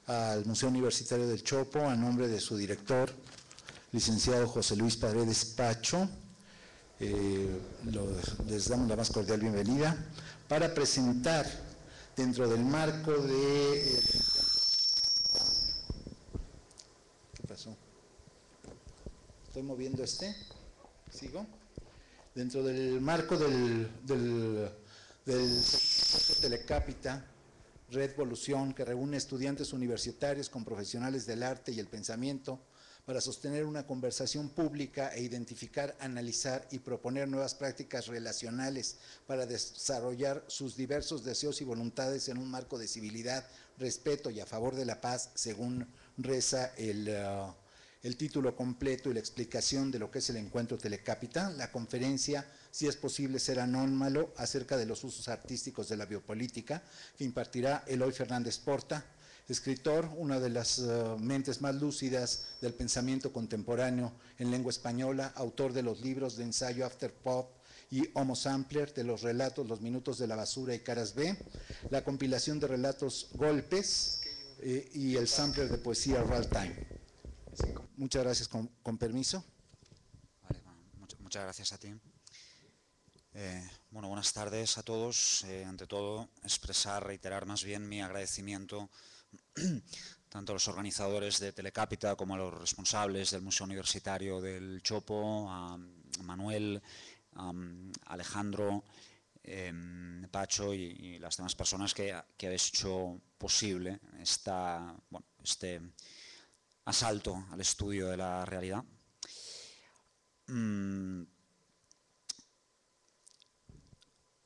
al Museo Universitario del Chopo a nombre de su director, licenciado José Luis Paredes Pacho. Les damos la más cordial bienvenida para presentar dentro del marco de... ¿Qué pasó? ¿Estoy moviendo este? ¿Sigo? Dentro del marco del Telecápita, Red Volución, que reúne estudiantes universitarios con profesionales del arte y el pensamiento para sostener una conversación pública e identificar, analizar y proponer nuevas prácticas relacionales para desarrollar sus diversos deseos y voluntades en un marco de civilidad, respeto y a favor de la paz, según reza el título completo y la explicación de lo que es el encuentro Telecápita. La conferencia, si es posible ser anómalo, acerca de los usos artísticos de la biopolítica, que impartirá Eloy Fernández Porta, escritor, una de las mentes más lúcidas del pensamiento contemporáneo en lengua española, autor de los libros de ensayo After Pop y Homo Sampler, de los relatos Los Minutos de la Basura y Caras B, la compilación de relatos Golpes y el sampler de poesía Real Time. Muchas gracias, con permiso. Vale, bueno, muchas gracias a ti. Bueno, buenas tardes a todos. Ante todo, reiterar más bien mi agradecimiento tanto a los organizadores de Telecápita como a los responsables del Museo Universitario del Chopo, a Manuel, a Alejandro, Pacho y las demás personas que habéis hecho posible este asalto al estudio de la realidad.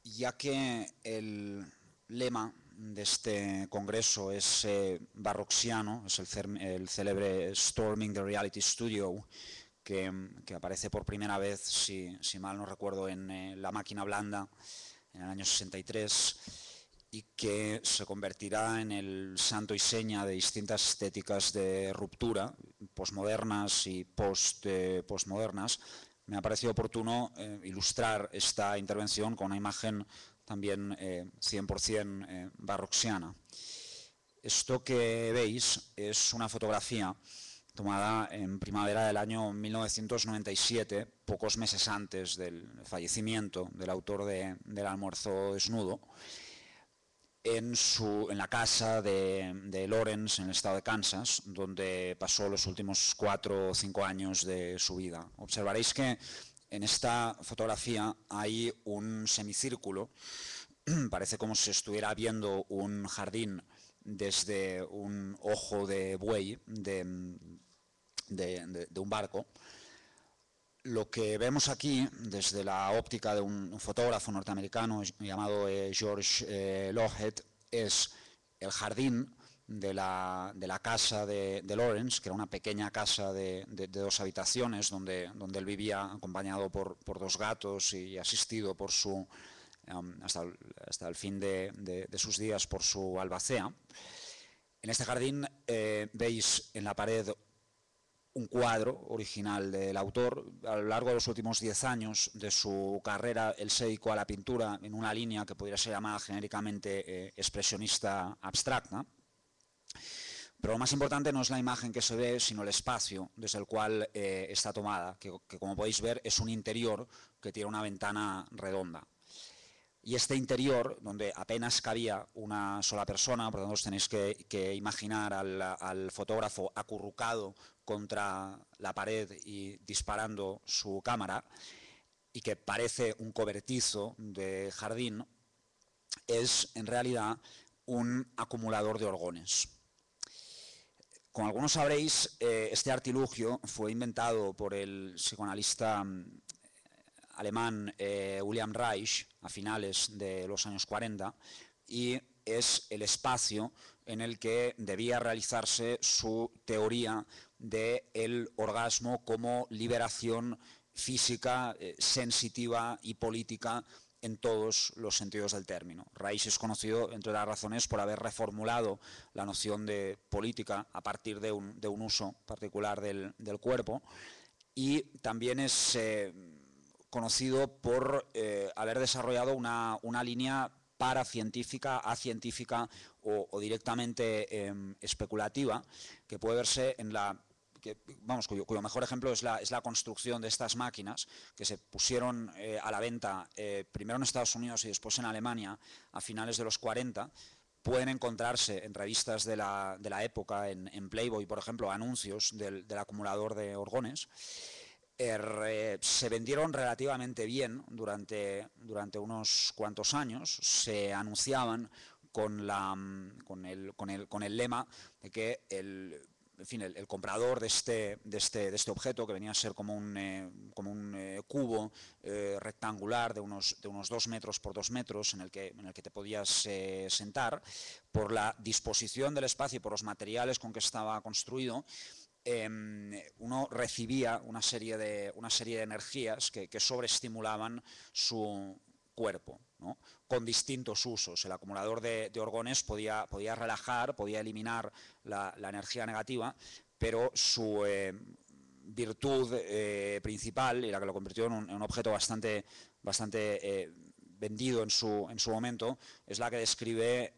Ya que el lema de este congreso es barroxiano, es el célebre Storming the Reality Studio, que aparece por primera vez, si mal no recuerdo, en La Máquina Blanda, en el año 63, y que se convertirá en el santo y seña de distintas estéticas de ruptura, posmodernas y postmodernas. Me ha parecido oportuno ilustrar esta intervención con una imagen también 100% barroxiana. Esto que veis es una fotografía tomada en primavera del año 1997, pocos meses antes del fallecimiento del autor del Almuerzo Desnudo, en la casa de Lawrence, en el estado de Kansas, donde pasó los últimos 4 o 5 años de su vida. Observaréis que en esta fotografía hay un semicírculo, parece como si estuviera viendo un jardín desde un ojo de buey de un barco. Lo que vemos aquí, desde la óptica de un fotógrafo norteamericano llamado George Loughead, es el jardín de la casa de Lawrence, que era una pequeña casa de 2 habitaciones, donde él vivía acompañado por 2 gatos y asistido por hasta el fin de sus días por su albacea. En este jardín veis en la pared un cuadro original del autor. A lo largo de los últimos 10 años de su carrera, él se dedicó a la pintura en una línea que podría ser llamada genéricamente expresionista abstracta. Pero lo más importante no es la imagen que se ve, sino el espacio desde el cual está tomada, que como podéis ver es un interior que tiene una ventana redonda. Y este interior, donde apenas cabía una sola persona, por lo tanto os tenéis que imaginar al fotógrafo acurrucado contra la pared y disparando su cámara, y que parece un cobertizo de jardín, es en realidad un acumulador de orgones. Como algunos sabréis, este artilugio fue inventado por el psicoanalista alemán William Reich a finales de los años 40, y es el espacio en el que debía realizarse su teoría del orgasmo como liberación física, sensitiva y política en todos los sentidos del término. Reich es conocido, entre otras razones, por haber reformulado la noción de política a partir de un uso particular del cuerpo, y también es conocido por haber desarrollado una línea paracientífica, acientífica o directamente especulativa, que puede verse en la... cuyo mejor ejemplo es la construcción de estas máquinas que se pusieron a la venta primero en Estados Unidos y después en Alemania a finales de los 40. Pueden encontrarse en revistas de la época, en Playboy, por ejemplo, anuncios del acumulador de orgones. Se vendieron relativamente bien durante unos cuantos años, se anunciaban con el lema de que el comprador de este objeto, que venía a ser como un cubo rectangular de unos 2 metros por 2 metros en el que te podías sentar, por la disposición del espacio y por los materiales con que estaba construido, uno recibía una serie de energías que sobreestimulaban su cuerpo, ¿no? Con distintos usos. El acumulador de orgones podía relajar, podía eliminar la energía negativa, pero su virtud principal, y la que lo convirtió en un objeto bastante vendido en su momento, es la que describe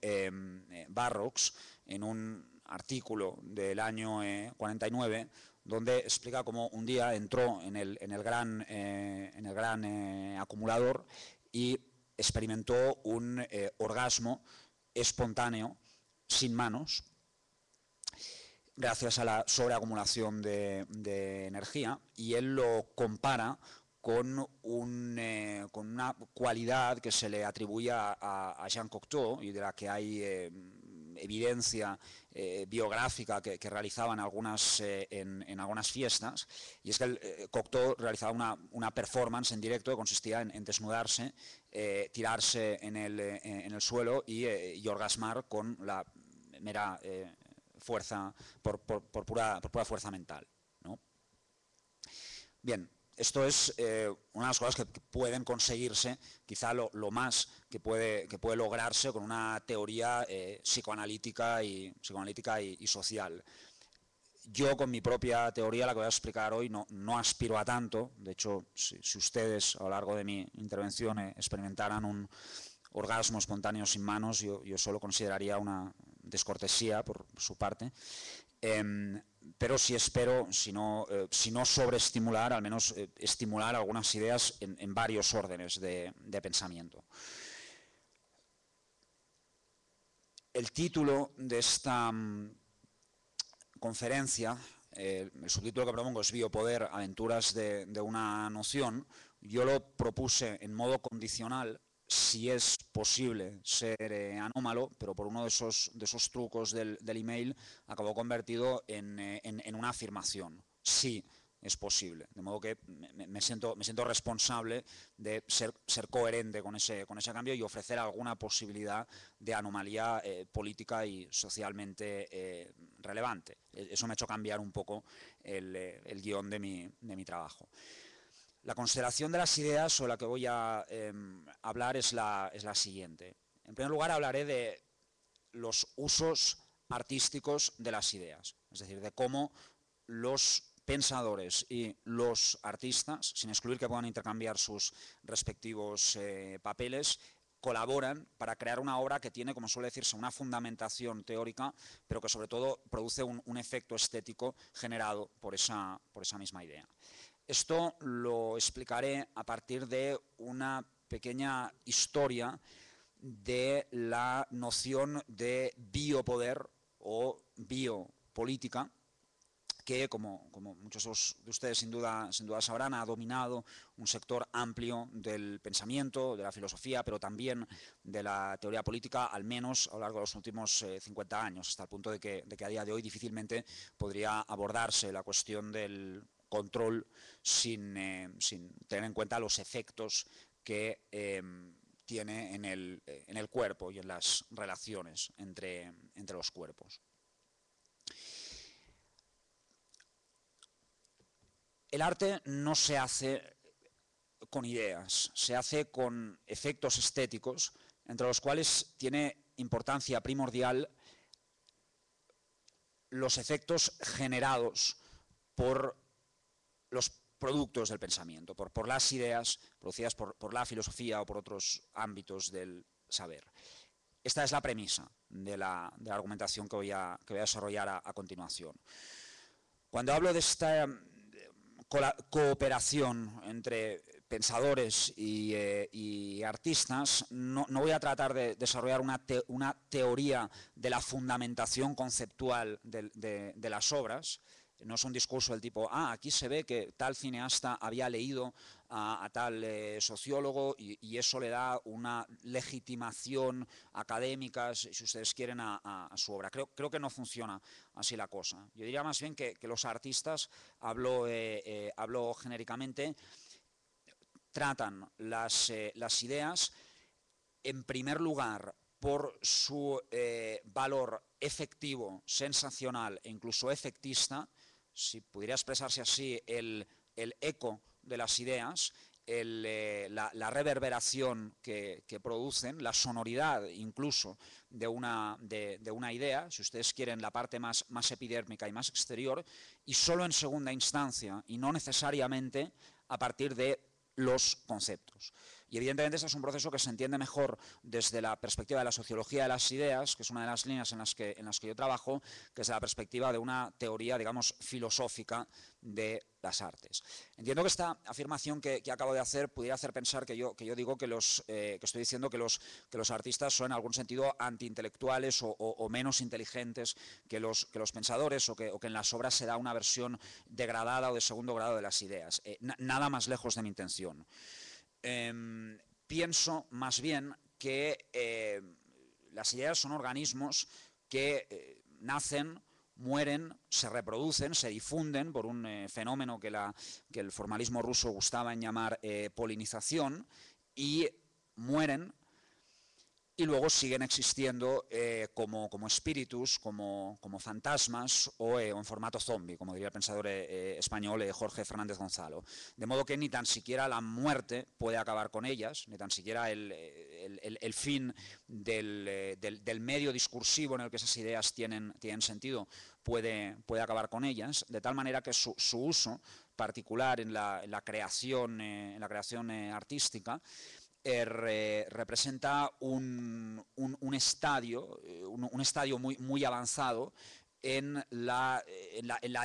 Burroughs en un artículo del año 49, donde explica cómo un día entró en el gran acumulador y experimentó un orgasmo espontáneo, sin manos, gracias a la sobreacumulación de energía, y él lo compara con una cualidad que se le atribuye a Jean Cocteau y de la que hay evidencia biográfica que realizaban en algunas fiestas, y es que Cocteau realizaba una performance en directo que consistía en desnudarse, tirarse en el suelo y orgasmar con la mera fuerza, por pura fuerza mental, ¿no? Bien. Esto es una de las cosas que pueden conseguirse, quizá lo más que puede lograrse con una teoría psicoanalítica y social. Yo, con mi propia teoría, la que voy a explicar hoy, no aspiro a tanto. De hecho, si ustedes a lo largo de mi intervención experimentaran un orgasmo espontáneo sin manos, yo solo consideraría una descortesía por su parte. Pero sí espero, si no sobreestimular, al menos estimular algunas ideas en varios órdenes de pensamiento. El título de esta conferencia, el subtítulo que propongo es Biopoder, aventuras de una noción. Yo lo propuse en modo condicional, si es posible ser anómalo, pero por uno de esos trucos del email acabó convertido en una afirmación. Sí, es posible. De modo que me siento responsable de ser coherente con ese cambio y ofrecer alguna posibilidad de anomalía política y socialmente relevante. Eso me ha hecho cambiar un poco el guión de mi trabajo. La constelación de las ideas sobre la que voy a hablar es la siguiente. En primer lugar, hablaré de los usos artísticos de las ideas, es decir, de cómo los pensadores y los artistas, sin excluir que puedan intercambiar sus respectivos papeles, colaboran para crear una obra que tiene, como suele decirse, una fundamentación teórica, pero que sobre todo produce un efecto estético generado por esa misma idea. Esto lo explicaré a partir de una pequeña historia de la noción de biopoder o biopolítica, que, como muchos de ustedes sin duda sabrán, ha dominado un sector amplio del pensamiento, de la filosofía, pero también de la teoría política, al menos a lo largo de los últimos 50 años, hasta el punto de que a día de hoy difícilmente podría abordarse la cuestión del control sin tener en cuenta los efectos que tiene en el cuerpo y en las relaciones entre los cuerpos. El arte no se hace con ideas, se hace con efectos estéticos, entre los cuales tiene importancia primordial los efectos generados por los productos del pensamiento, por las ideas producidas por la filosofía o por otros ámbitos del saber. Esta es la premisa de la argumentación que voy a desarrollar a continuación. Cuando hablo de esta cooperación entre pensadores y artistas, no voy a tratar de desarrollar una teoría de la fundamentación conceptual de las obras. No es un discurso del tipo, aquí se ve que tal cineasta había leído a tal sociólogo y eso le da una legitimación académica, si ustedes quieren, a su obra. Creo que no funciona así la cosa. Yo diría más bien que los artistas, hablo genéricamente, tratan las ideas, en primer lugar, por su valor efectivo, sensacional e incluso efectista, si pudiera expresarse así, el eco de las ideas, la reverberación que producen, la sonoridad incluso de una idea, si ustedes quieren la parte más epidérmica y más exterior, y solo en segunda instancia, y no necesariamente a partir de los conceptos. Y evidentemente este es un proceso que se entiende mejor desde la perspectiva de la sociología de las ideas, que es una de las líneas en las que yo trabajo, que es la perspectiva de una teoría, digamos, filosófica de las artes. Entiendo que esta afirmación que acabo de hacer pudiera hacer pensar que yo digo que estoy diciendo que los artistas son en algún sentido antiintelectuales o menos inteligentes que los pensadores, o que en las obras se da una versión degradada o de segundo grado de las ideas. Nada más lejos de mi intención. Pienso más bien que las ideas son organismos que nacen, mueren, se reproducen, se difunden por un fenómeno que el formalismo ruso gustaba en llamar polinización, y mueren y luego siguen existiendo como espíritus, como fantasmas o en formato zombie, como diría el pensador español Jorge Fernández Gonzalo. De modo que ni tan siquiera la muerte puede acabar con ellas, ni tan siquiera el fin del medio discursivo en el que esas ideas tienen sentido puede acabar con ellas, de tal manera que su uso particular en la creación artística representa un estadio muy avanzado en la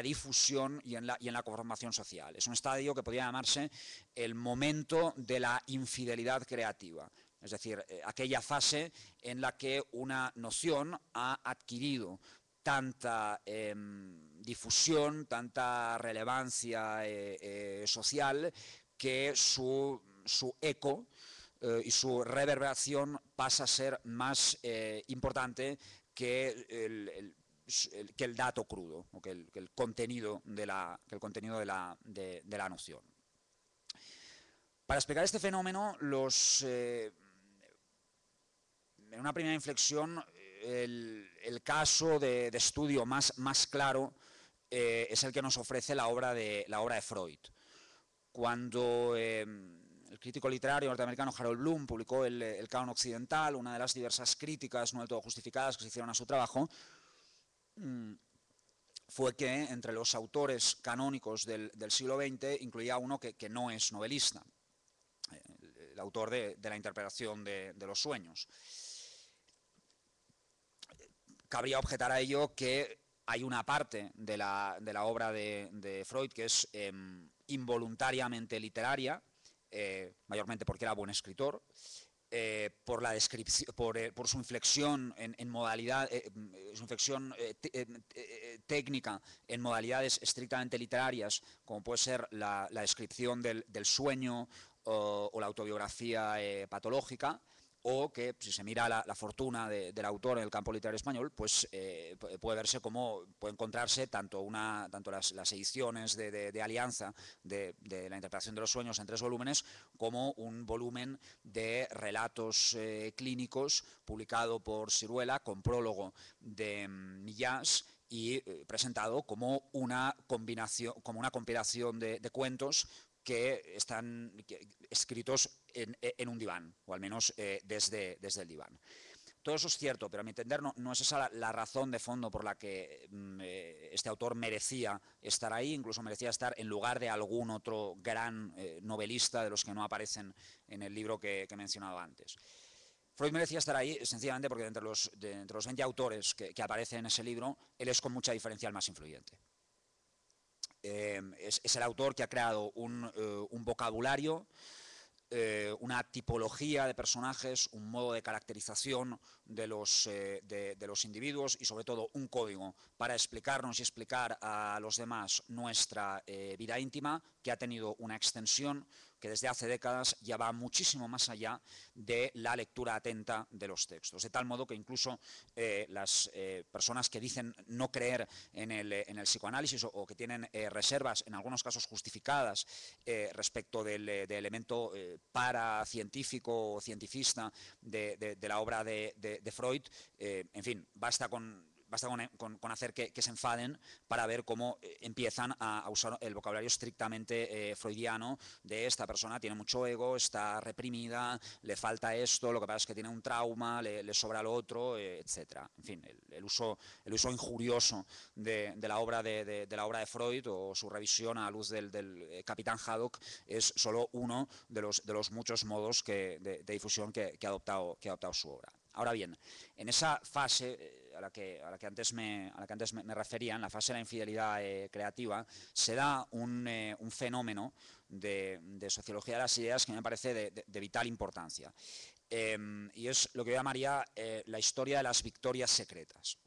difusión y en la conformación social. Es un estadio que podría llamarse el momento de la infidelidad creativa. Es decir, aquella fase en la que una noción ha adquirido tanta difusión, tanta relevancia social, que su eco y su reverberación pasa a ser más importante que el dato crudo, o que el contenido de la noción. Para explicar este fenómeno, en una primera inflexión, el caso de estudio más claro es el que nos ofrece la obra de Freud. Cuando el crítico literario norteamericano Harold Bloom publicó el Canon Occidental, una de las diversas críticas no del todo justificadas que se hicieron a su trabajo fue que entre los autores canónicos del siglo XX incluía uno que no es novelista, el autor de la interpretación de los sueños. Cabría objetar a ello que hay una parte de la obra de Freud que es involuntariamente literaria, mayormente porque era buen escritor, por su inflexión en modalidad, su inflexión técnica en modalidades estrictamente literarias, como puede ser la descripción del sueño o la autobiografía patológica, o que si se mira la fortuna del autor en el campo literario español, pues puede verse como puede encontrarse tanto las ediciones de Alianza de la interpretación de los sueños en 3 volúmenes, como un volumen de relatos clínicos publicado por Siruela con prólogo de Millás y presentado como una compilación de cuentos que están escritos en un diván, o al menos desde el diván. Todo eso es cierto, pero a mi entender no es esa la razón de fondo por la que este autor merecía estar ahí, incluso merecía estar en lugar de algún otro gran novelista de los que no aparecen en el libro que he mencionado antes. Freud merecía estar ahí sencillamente porque entre los 20 autores que aparecen en ese libro, él es con mucha diferencia el más influyente. Es el autor que ha creado un vocabulario, una tipología de personajes, un modo de caracterización de los individuos y sobre todo un código para explicarnos y explicar a los demás nuestra vida íntima, que ha tenido una extensión que desde hace décadas ya va muchísimo más allá de la lectura atenta de los textos, de tal modo que incluso las personas que dicen no creer en el psicoanálisis o que tienen reservas, en algunos casos justificadas, respecto del elemento paracientífico o cientifista de la obra de Freud, en fin, basta con hacer que se enfaden para ver cómo empiezan a usar el vocabulario estrictamente freudiano de esta persona tiene mucho ego, está reprimida, le falta esto, lo que pasa es que tiene un trauma, le sobra lo otro, etc. En fin, el uso injurioso de la obra de Freud o su revisión a la luz del Capitán Haddock es solo uno de los muchos modos de difusión que ha adoptado su obra. Ahora bien, en esa fase a la que antes me refería, en la fase de la infidelidad creativa, se da un fenómeno de sociología de las ideas que me parece de vital importancia. Y es lo que yo llamaría la historia de las victorias secretas.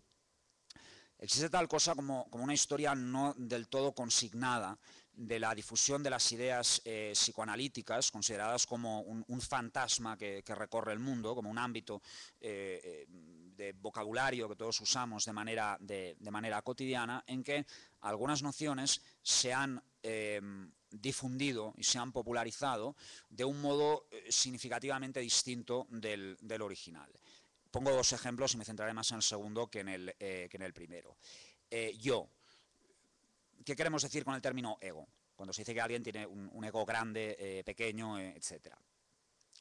Existe tal cosa como una historia no del todo consignada de la difusión de las ideas psicoanalíticas, consideradas como un fantasma que recorre el mundo, como un ámbito de vocabulario que todos usamos de manera cotidiana, en que algunas nociones se han difundido y se han popularizado de un modo significativamente distinto del original. Pongo dos ejemplos y me centraré más en el segundo que en el primero. Yo. ¿Qué queremos decir con el término ego? Cuando se dice que alguien tiene un ego grande, pequeño, etc.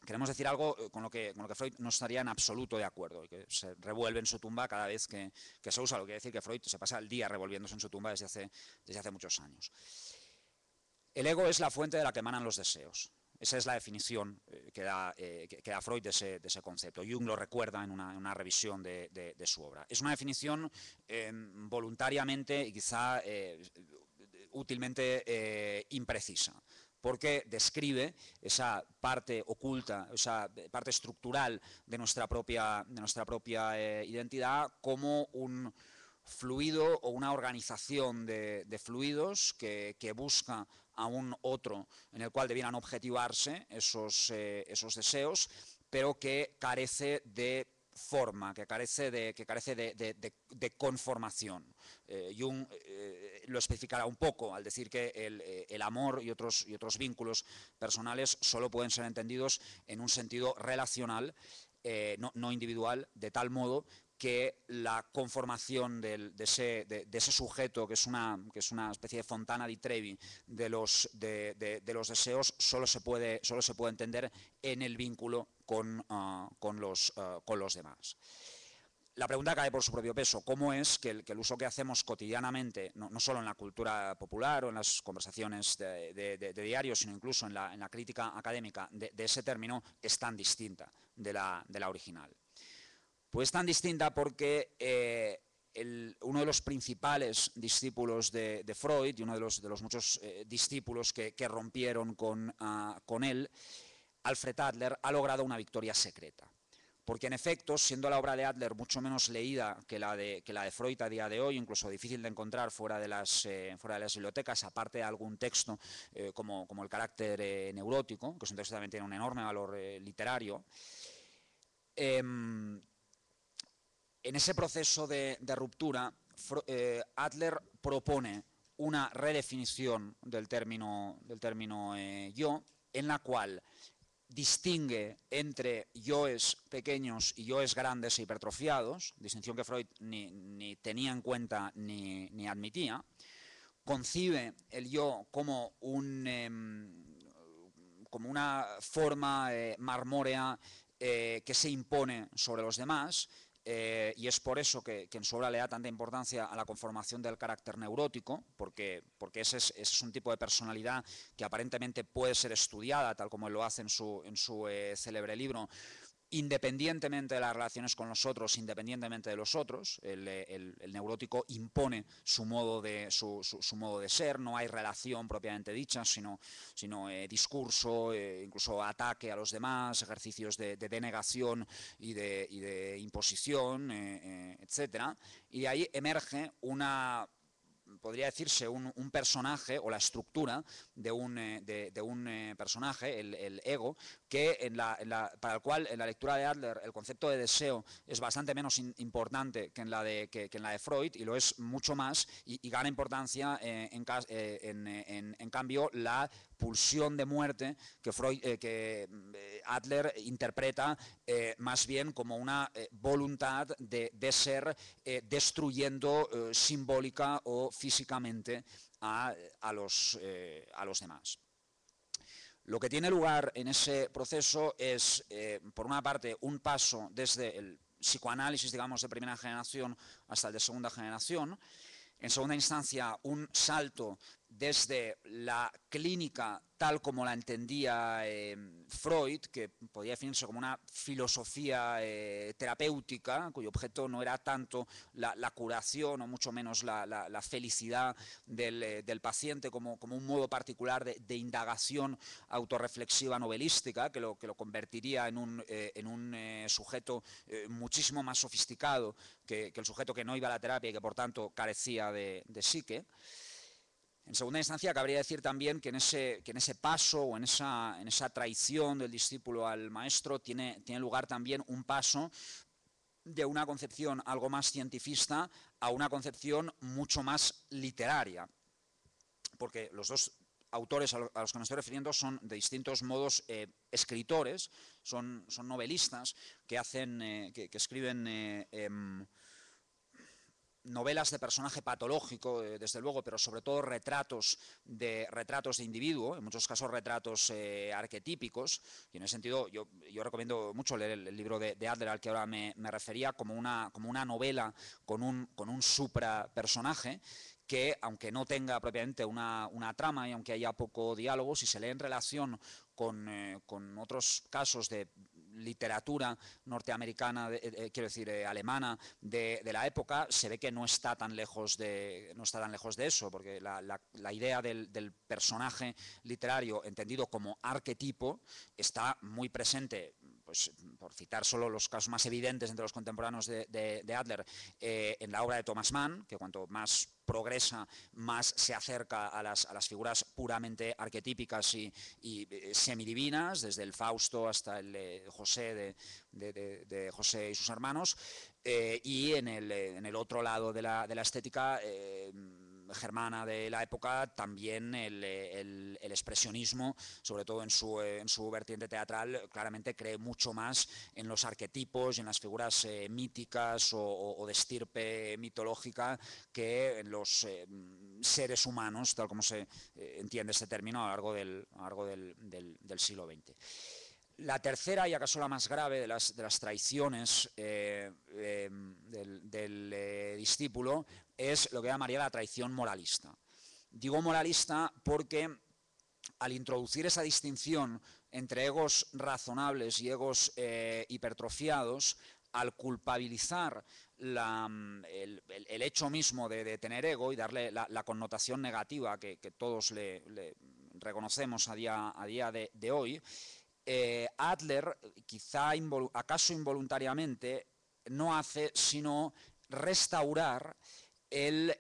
Queremos decir algo con lo que Freud no estaría en absoluto de acuerdo y que se revuelve en su tumba cada vez que se usa. Lo que quiere decir que Freud se pasa el día revolviéndose en su tumba desde hace muchos años. El ego es la fuente de la que emanan los deseos. Esa es la definición que da Freud de ese concepto. Jung lo recuerda en una revisión de su obra. Es una definición voluntariamente y quizá útilmente imprecisa, porque describe esa parte oculta, esa parte estructural de nuestra propia identidad como un fluido o una organización de fluidos que busca a un otro en el cual debieran objetivarse esos deseos, pero que carece de forma, que carece de conformación. Jung lo especificará un poco al decir que el amor y otros vínculos personales solo pueden ser entendidos en un sentido relacional, no individual, de tal modo que la conformación de ese sujeto, que es una especie de Fontana di Trevi de los deseos, solo se puede entender en el vínculo con los demás. La pregunta cae por su propio peso. ¿Cómo es que el uso que hacemos cotidianamente, no solo en la cultura popular o en las conversaciones de diario, sino incluso en la crítica académica de ese término, es tan distinta de la original? Pues tan distinta porque uno de los principales discípulos de Freud y uno de los muchos discípulos que rompieron con él, Alfred Adler, ha logrado una victoria secreta. Porque en efecto, siendo la obra de Adler mucho menos leída que la de Freud a día de hoy, incluso difícil de encontrar fuera de las bibliotecas, aparte de algún texto como el carácter neurótico, que es un texto que también tiene un enorme valor literario, en ese proceso de ruptura, Adler propone una redefinición del término yo, en la cual distingue entre yoes pequeños y yoes grandes e hipertrofiados, distinción que Freud ni tenía en cuenta ni admitía. Concibe el yo como una forma marmórea que se impone sobre los demás, y es por eso que en su obra le da tanta importancia a la conformación del carácter neurótico, porque ese es un tipo de personalidad que aparentemente puede ser estudiada, tal como él lo hace en su célebre libro, independientemente de las relaciones con los otros, independientemente de los otros. El neurótico impone su modo de ser, no hay relación propiamente dicha, sino discurso, incluso ataque a los demás, ejercicios de denegación y de imposición, etc. Y de ahí emerge podría decirse un personaje, o la estructura de un personaje, el ego, que para el cual en la lectura de Adler el concepto de deseo es bastante menos importante que en la de Freud, y lo es mucho más, y gana importancia en cambio la pulsión de muerte que Adler interpreta más bien como una voluntad de ser destruyendo simbólica o físicamente a los demás. Lo que tiene lugar en ese proceso es, por una parte, un paso desde el psicoanálisis, digamos, de primera generación hasta el de segunda generación. En segunda instancia, un salto desde la clínica tal como la entendía Freud, que podía definirse como una filosofía terapéutica, cuyo objeto no era tanto la curación o mucho menos la felicidad del paciente como un modo particular de indagación autorreflexiva novelística, que lo convertiría en un sujeto muchísimo más sofisticado que el sujeto que no iba a la terapia y que por tanto carecía de psique. En segunda instancia, cabría decir también que en ese paso o en esa traición del discípulo al maestro tiene lugar también un paso de una concepción algo más cientifista a una concepción mucho más literaria, porque los dos autores a los que me estoy refiriendo son de distintos modos escritores, son novelistas que escriben novelas de personaje patológico, desde luego, pero sobre todo retratos de individuo, en muchos casos retratos arquetípicos, y en ese sentido yo recomiendo mucho leer el libro de Adler al que ahora me refería, como una novela con un suprapersonaje que, aunque no tenga propiamente una trama y aunque haya poco diálogo, si se lee en relación con otros casos de literatura norteamericana, quiero decir alemana, de la época, se ve que no está tan lejos de eso, porque la idea del personaje literario entendido como arquetipo está muy presente, pues, por citar solo los casos más evidentes entre los contemporáneos de Adler, en la obra de Thomas Mann, que cuanto más progresa, más se acerca a las figuras puramente arquetípicas y semidivinas, desde el Fausto hasta el José de José y sus hermanos, y en el otro lado de la estética germana de la época, también el expresionismo, sobre todo en su vertiente teatral, claramente cree mucho más en los arquetipos y en las figuras míticas o de estirpe mitológica que en los seres humanos, tal como se entiende este término a lo largo del siglo XX. La tercera, y acaso la más grave de las traiciones del discípulo, es lo que llamaría la traición moralista. Digo moralista porque al introducir esa distinción entre egos razonables y egos hipertrofiados, al culpabilizar el hecho mismo de tener ego y darle la connotación negativa que todos le reconocemos a día de hoy, Adler, quizá acaso involuntariamente, no hace sino restaurar el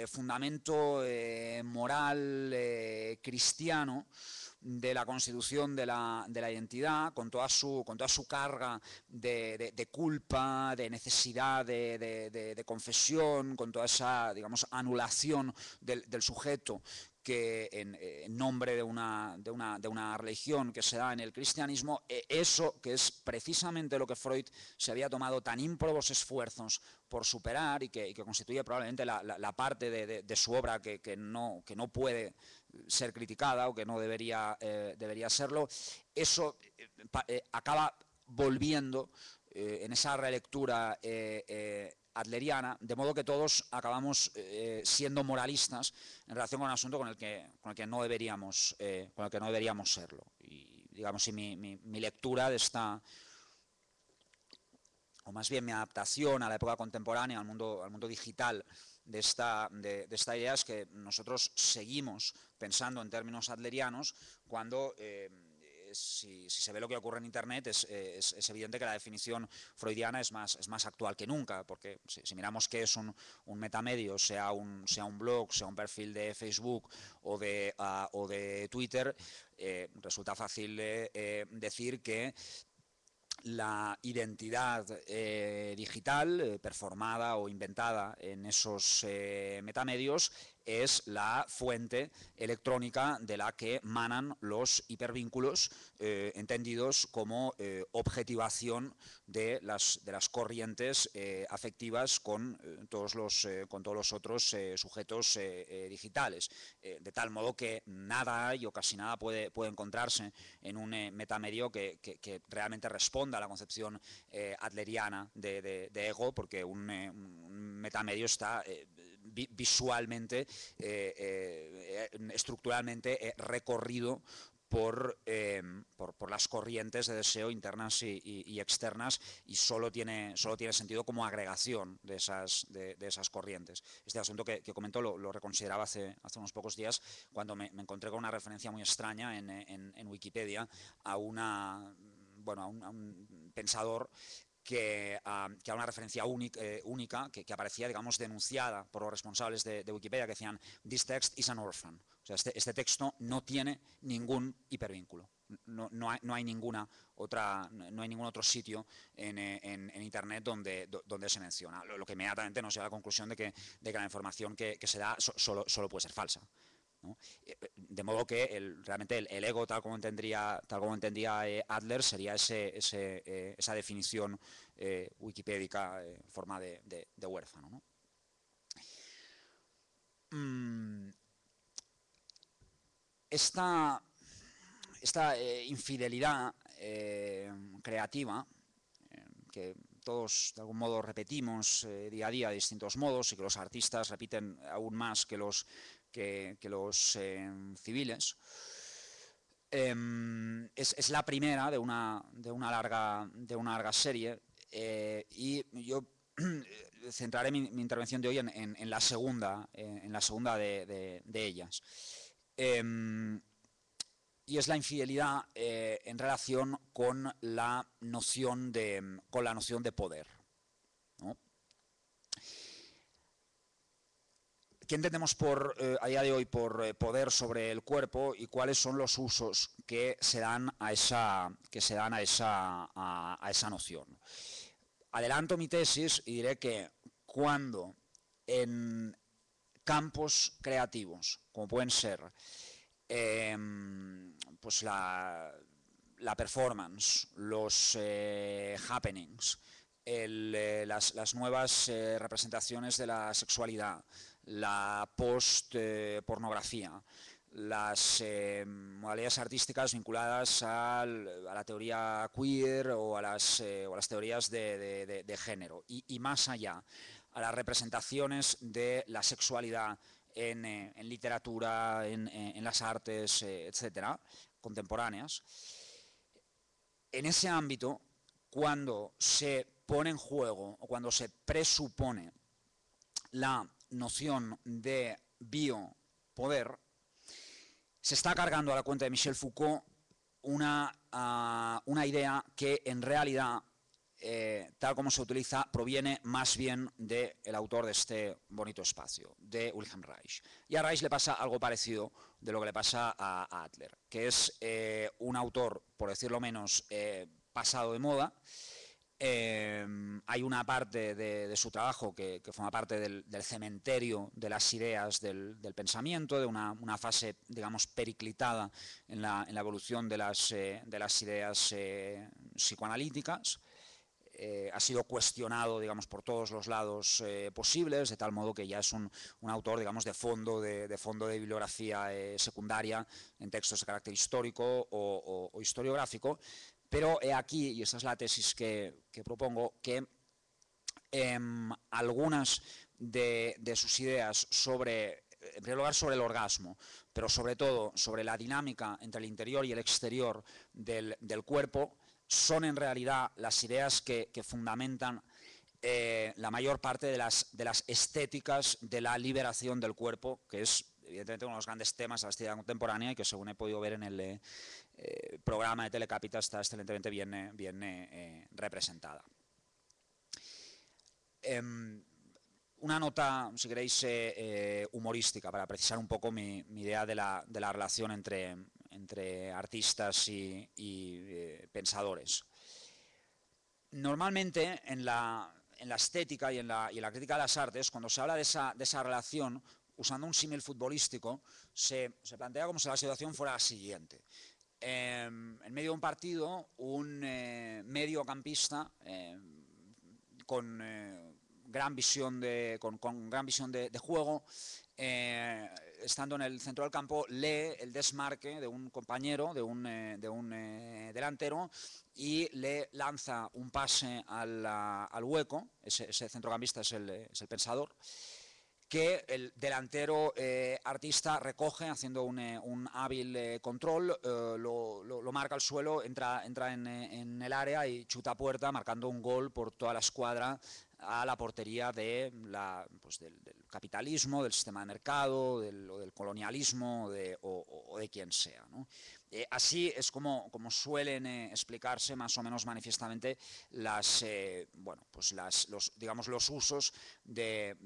fundamento moral cristiano de la constitución de la identidad, con toda su carga de culpa, de necesidad de confesión, con toda esa, digamos, anulación del sujeto que en nombre de una religión que se da en el cristianismo, eso que es precisamente lo que Freud se había tomado tan ímprobos esfuerzos por superar y que constituye probablemente la parte de su obra que no puede ser criticada o que no debería serlo, eso acaba volviendo en esa relectura adleriana, de modo que todos acabamos siendo moralistas en relación con un asunto con el que no deberíamos serlo. Y digamos, y mi lectura de esta, o más bien mi adaptación a la época contemporánea, al mundo digital de esta idea, es que nosotros seguimos pensando en términos adlerianos cuando si se ve lo que ocurre en Internet es evidente que la definición freudiana es más actual que nunca, porque si miramos qué es un metamedio, sea un blog, sea un perfil de Facebook o de Twitter, resulta fácil decir que la identidad digital performada o inventada en esos metamedios es la fuente electrónica de la que manan los hipervínculos entendidos como objetivación de las corrientes afectivas con todos los otros sujetos digitales, de tal modo que nada hay o casi nada puede encontrarse en un metamedio que realmente responda a la concepción adleriana de ego, porque un metamedio está visualmente, estructuralmente recorrido por las corrientes de deseo internas y externas, y solo tiene sentido como agregación de esas corrientes. Este asunto que comento lo reconsideraba hace unos pocos días, cuando me encontré con una referencia muy extraña en Wikipedia a un pensador que era una referencia única que aparecía, digamos, denunciada por los responsables de Wikipedia, que decían: "This text is an orphan". O sea, este texto no tiene ningún hipervínculo. No hay ningún otro sitio en Internet donde se menciona, lo que inmediatamente nos lleva a la conclusión de que la información que se da solo puede ser falsa, ¿no? De modo que realmente el ego, tal como entendía Adler, sería esa definición wikipédica en forma de huérfano, ¿no? Esta infidelidad creativa, que todos de algún modo repetimos día a día de distintos modos, y que los artistas repiten aún más que los civiles, es la primera de una larga serie, y yo centraré mi intervención de hoy en la segunda de ellas. Y es la infidelidad en relación con la noción de poder, ¿no? ¿Qué entendemos a día de hoy por poder sobre el cuerpo, y cuáles son los usos que se dan a esa noción? Adelanto mi tesis y diré que cuando en campos creativos, como pueden ser pues la performance, los happenings, las nuevas representaciones de la sexualidad, la post-pornografía, las modalidades artísticas vinculadas a la teoría queer o a las teorías de género, y más allá, a las representaciones de la sexualidad en literatura, en las artes, etcétera, contemporáneas. En ese ámbito, cuando se pone en juego o cuando se presupone la noción de biopoder, se está cargando a la cuenta de Michel Foucault una idea que en realidad, tal como se utiliza, proviene más bien del autor de este bonito espacio, de Wilhelm Reich. Y a Reich le pasa algo parecido de lo que le pasa a Adler, que es un autor, por decirlo menos, pasado de moda. Hay una parte de su trabajo que forma parte del cementerio de las ideas del pensamiento, de una fase, digamos, periclitada en la evolución de las ideas psicoanalíticas. Ha sido cuestionado, digamos, por todos los lados posibles, de tal modo que ya es un autor, digamos, de fondo de bibliografía secundaria en textos de carácter histórico o historiográfico. Pero he aquí, y esa es la tesis que propongo, que algunas de sus ideas sobre en primer lugar sobre el orgasmo, pero sobre todo sobre la dinámica entre el interior y el exterior del cuerpo, son en realidad las ideas que fundamentan la mayor parte de las estéticas de la liberación del cuerpo, que es evidentemente uno de los grandes temas de la estética contemporánea y que, según he podido ver en el programa de Telecapita, está excelentemente bien representada. Una nota, si queréis, humorística, para precisar un poco mi idea de la relación entre artistas y pensadores. Normalmente, en la estética y en la crítica de las artes, cuando se habla de esa relación, usando un símil futbolístico, se plantea como si la situación fuera la siguiente. En medio de un partido, un mediocampista con gran visión de juego, estando en el centro del campo, lee el desmarque de un compañero, de un delantero, y le lanza un pase al hueco. Ese centrocampista es el pensador, que el delantero artista recoge haciendo un hábil control, lo marca al suelo, entra en el área y chuta a puerta, marcando un gol por toda la escuadra a la portería del capitalismo, del sistema de mercado, del colonialismo o de quien sea, ¿no? Así es como suelen explicarse más o menos manifiestamente los usos de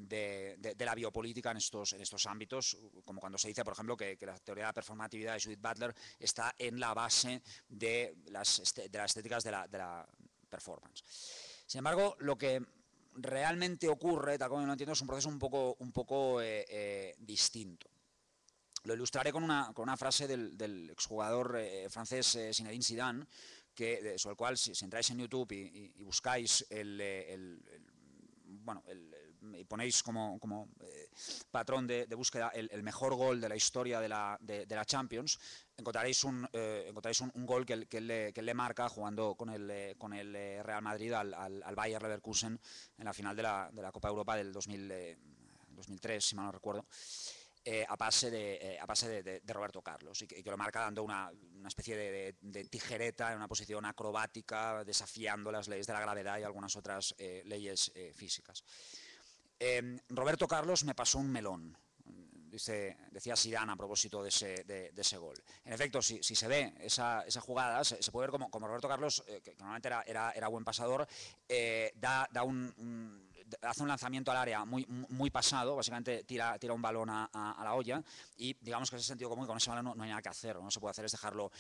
la biopolítica en estos ámbitos, como cuando se dice, por ejemplo, que la teoría de la performatividad de Judith Butler está en la base de las estéticas de la performance. Sin embargo, lo que realmente ocurre, tal como yo lo entiendo, es un proceso un poco distinto. Lo ilustraré con una frase del exjugador francés Zinedine Zidane, sobre el cual, si entráis en YouTube y buscáis y ponéis como patrón de búsqueda el mejor gol de la historia de la Champions, encontraréis un gol que él le marca jugando con el Real Madrid al Bayer Leverkusen en la final de la Copa Europa del 2003, si mal no recuerdo. A base de Roberto Carlos, y que lo marca dando una especie de tijereta en una posición acrobática, desafiando las leyes de la gravedad y algunas otras leyes físicas. Roberto Carlos me pasó un melón, decía Zidane a propósito de ese gol. En efecto, si se ve esa jugada, se puede ver como Roberto Carlos, que normalmente era buen pasador, hace un lanzamiento al área muy pasado, básicamente tira un balón a la olla, y digamos que en ese sentido común, con ese balón no hay nada que hacer, no se puede hacer, es dejarlo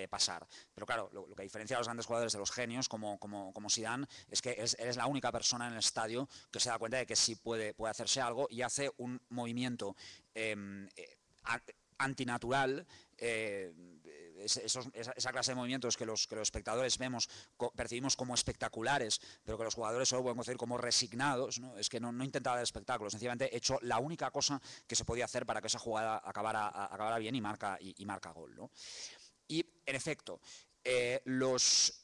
pasar. Pero claro, lo que diferencia a los grandes jugadores de los genios, como Zidane, es que eres la única persona en el estadio que se da cuenta de que sí puede hacerse algo, y hace un movimiento antinatural, esa clase de movimientos que los espectadores percibimos como espectaculares, pero que los jugadores solo pueden concebir como resignados, ¿no? Es que no intentaba dar espectáculo, sencillamente he hecho la única cosa que se podía hacer para que esa jugada acabara bien y marca gol, ¿no? Y en efecto, los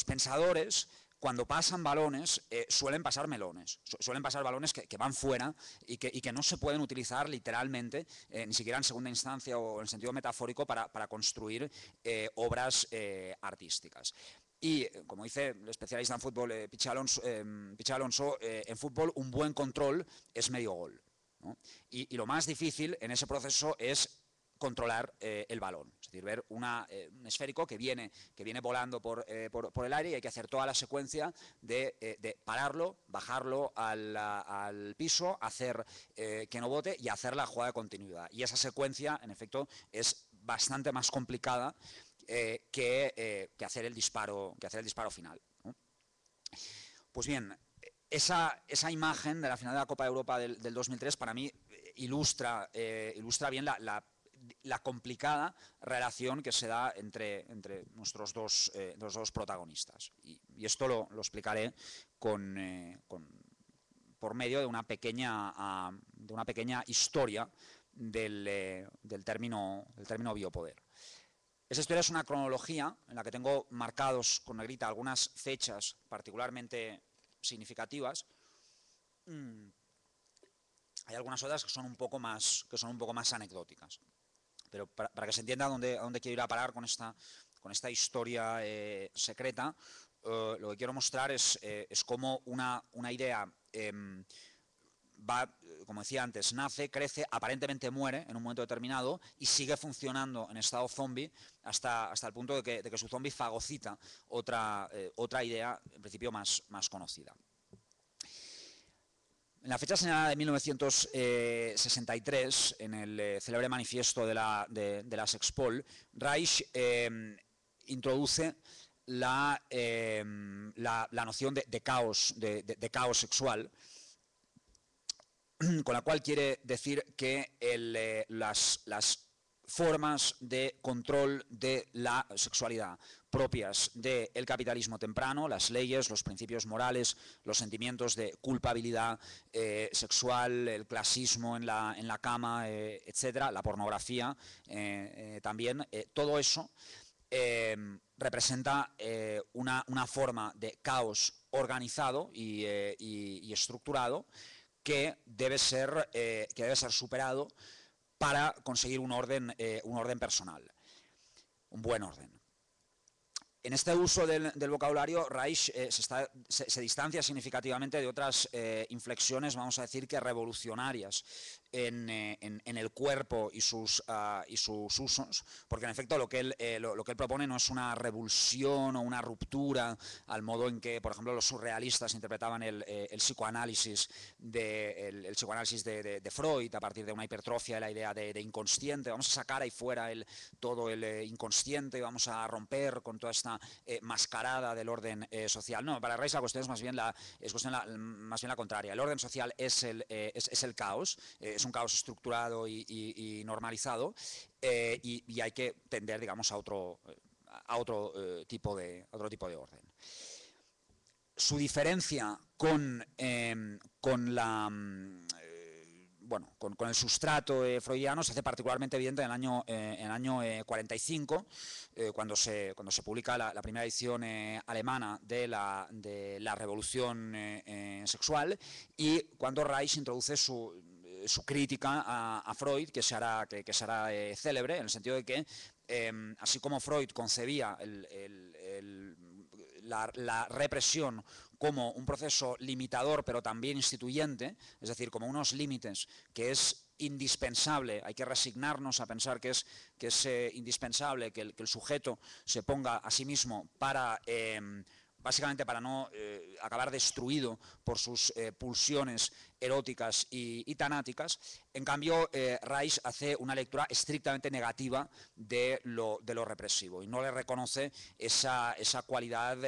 pensadores, cuando pasan balones, suelen pasar melones, suelen pasar balones que van fuera y que no se pueden utilizar literalmente, ni siquiera en segunda instancia o en sentido metafórico, para construir obras artísticas. Y, como dice el especialista en fútbol, Pichi Alonso, en fútbol un buen control es medio gol, ¿no? Y lo más difícil en ese proceso es controlar el balón, es decir, ver un esférico que viene volando por el aire, y hay que hacer toda la secuencia de pararlo, bajarlo al piso, hacer que no bote y hacer la jugada de continuidad. Y esa secuencia, en efecto, es bastante más complicada que hacer el disparo final, ¿no? Pues bien, esa imagen de la final de la Copa de Europa del 2003 para mí ilustra bien la complicada relación que se da entre nuestros dos protagonistas. Y esto lo explicaré por medio de una pequeña historia del término biopoder. Esa historia es una cronología en la que tengo marcados con negrita algunas fechas particularmente significativas. Hay algunas otras que son un poco más anecdóticas. Pero para que se entienda a dónde quiero ir a parar con esta historia secreta, lo que quiero mostrar es cómo una idea va, como decía antes, nace, crece, aparentemente muere en un momento determinado y sigue funcionando en estado zombie hasta el punto de que su zombie fagocita otra idea, en principio más conocida. En la fecha señalada de 1963, en el célebre manifiesto de la Sexpol, Reich introduce la noción de caos sexual, con la cual quiere decir que las formas de control de la sexualidad propias del capitalismo temprano, las leyes, los principios morales, los sentimientos de culpabilidad sexual, el clasismo en la cama, etcétera, la pornografía también, todo eso representa una forma de caos organizado y estructurado que debe ser superado para conseguir un orden personal, un buen orden. En este uso del vocabulario, Reich se distancia significativamente de otras inflexiones, vamos a decir que revolucionarias en el cuerpo y sus usos, porque en efecto lo que él propone no es una revulsión o una ruptura al modo en que, por ejemplo, los surrealistas interpretaban el psicoanálisis de Freud a partir de una hipertrofia de la idea de inconsciente. Vamos a sacar ahí fuera todo el inconsciente y vamos a romper con toda esta mascarada del orden social. No, para Reich la cuestión es más bien la contraria. El orden social es el caos, es un caos estructurado y normalizado, y hay que tender, digamos, a otro tipo de orden. Su diferencia con el sustrato freudiano se hace particularmente evidente en el año 45, cuando se publica la primera edición alemana de la Revolución Sexual, y cuando Reich introduce su crítica a Freud, que se hará célebre, en el sentido de que, así como Freud concebía la represión como un proceso limitador pero también instituyente, es decir, como unos límites que es indispensable, hay que resignarnos a pensar que es indispensable que el sujeto se ponga a sí mismo básicamente para no acabar destruido por sus pulsiones eróticas y tanáticas. En cambio, Reich hace una lectura estrictamente negativa de lo represivo y no le reconoce esa cualidad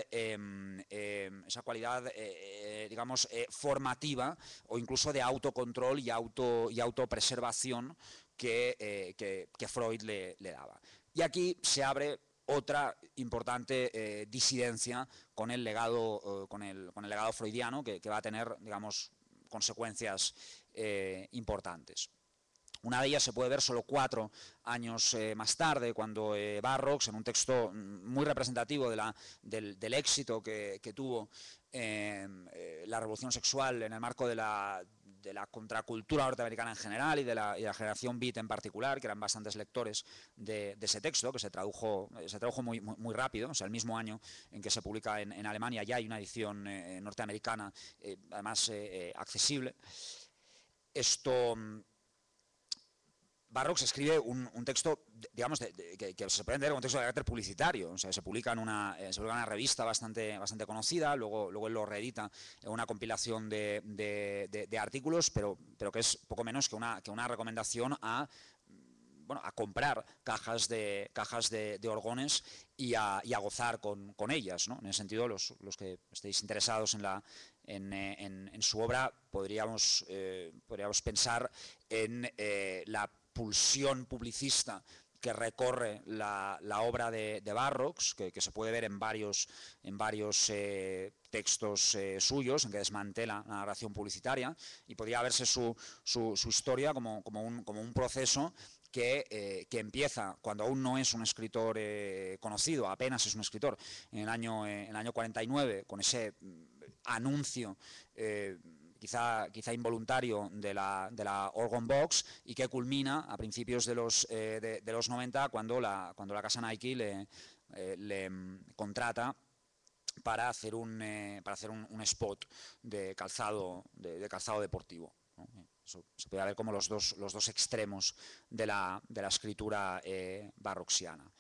digamos, formativa o incluso de autocontrol y autopreservación que Freud le daba. Y aquí se abre otra importante disidencia con el legado freudiano que va a tener, digamos, consecuencias importantes. Una de ellas se puede ver solo 4 años más tarde, cuando Barrox, en un texto muy representativo del éxito que tuvo la revolución sexual en el marco de la contracultura norteamericana en general y de la generación beat en particular, que eran bastantes lectores de ese texto, que se tradujo muy rápido, o sea, el mismo año en que se publica en Alemania ya hay una edición norteamericana, además accesible. Barrox escribe un texto, digamos, que se puede entender como un texto de carácter publicitario, o sea, se publica en una revista bastante conocida, luego él lo reedita en una compilación de artículos, pero que es poco menos que una recomendación a comprar cajas de orgones y a gozar con ellas, ¿no? En ese sentido, los que estéis interesados en su obra, podríamos pensar en la pulsión publicista que recorre la obra de Barrox, que se puede ver en varios textos suyos, en que desmantela la narración publicitaria, y podría verse su historia como un proceso que empieza cuando aún no es un escritor conocido, apenas es un escritor, en el año 49, con ese anuncio que quizá involuntario de la Organ Box y que culmina a principios de los 90 cuando la casa Nike le contrata para hacer un spot de calzado deportivo, ¿no? Eso se puede ver como los dos extremos de la escritura barroxiana.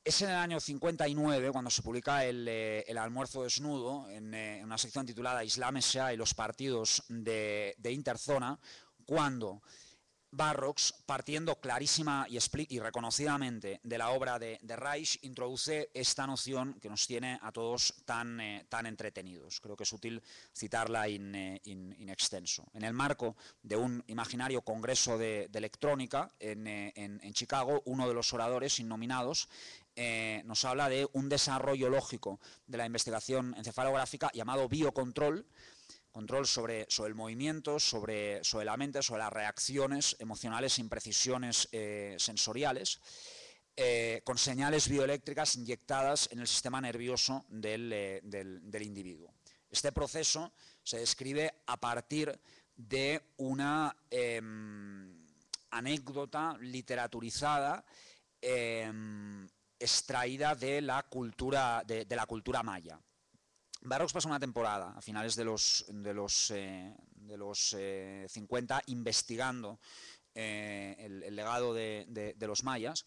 Es en el año 59 cuando se publica el Almuerzo Desnudo, en una sección titulada Islam S.A. y los partidos de Interzona, cuando Barrox, partiendo clarísima y reconocidamente de la obra de Reich, introduce esta noción que nos tiene a todos tan entretenidos. Creo que es útil citarla in extenso. En el marco de un imaginario congreso de electrónica en Chicago, uno de los oradores innominados nos habla de un desarrollo lógico de la investigación encefalográfica llamado biocontrol, control sobre el movimiento, sobre la mente, sobre las reacciones emocionales, imprecisiones sensoriales, con señales bioeléctricas inyectadas en el sistema nervioso del individuo. Este proceso se describe a partir de una anécdota literaturizada extraída de la cultura maya. Barrox pasó una temporada a finales de los 50 investigando el legado de los mayas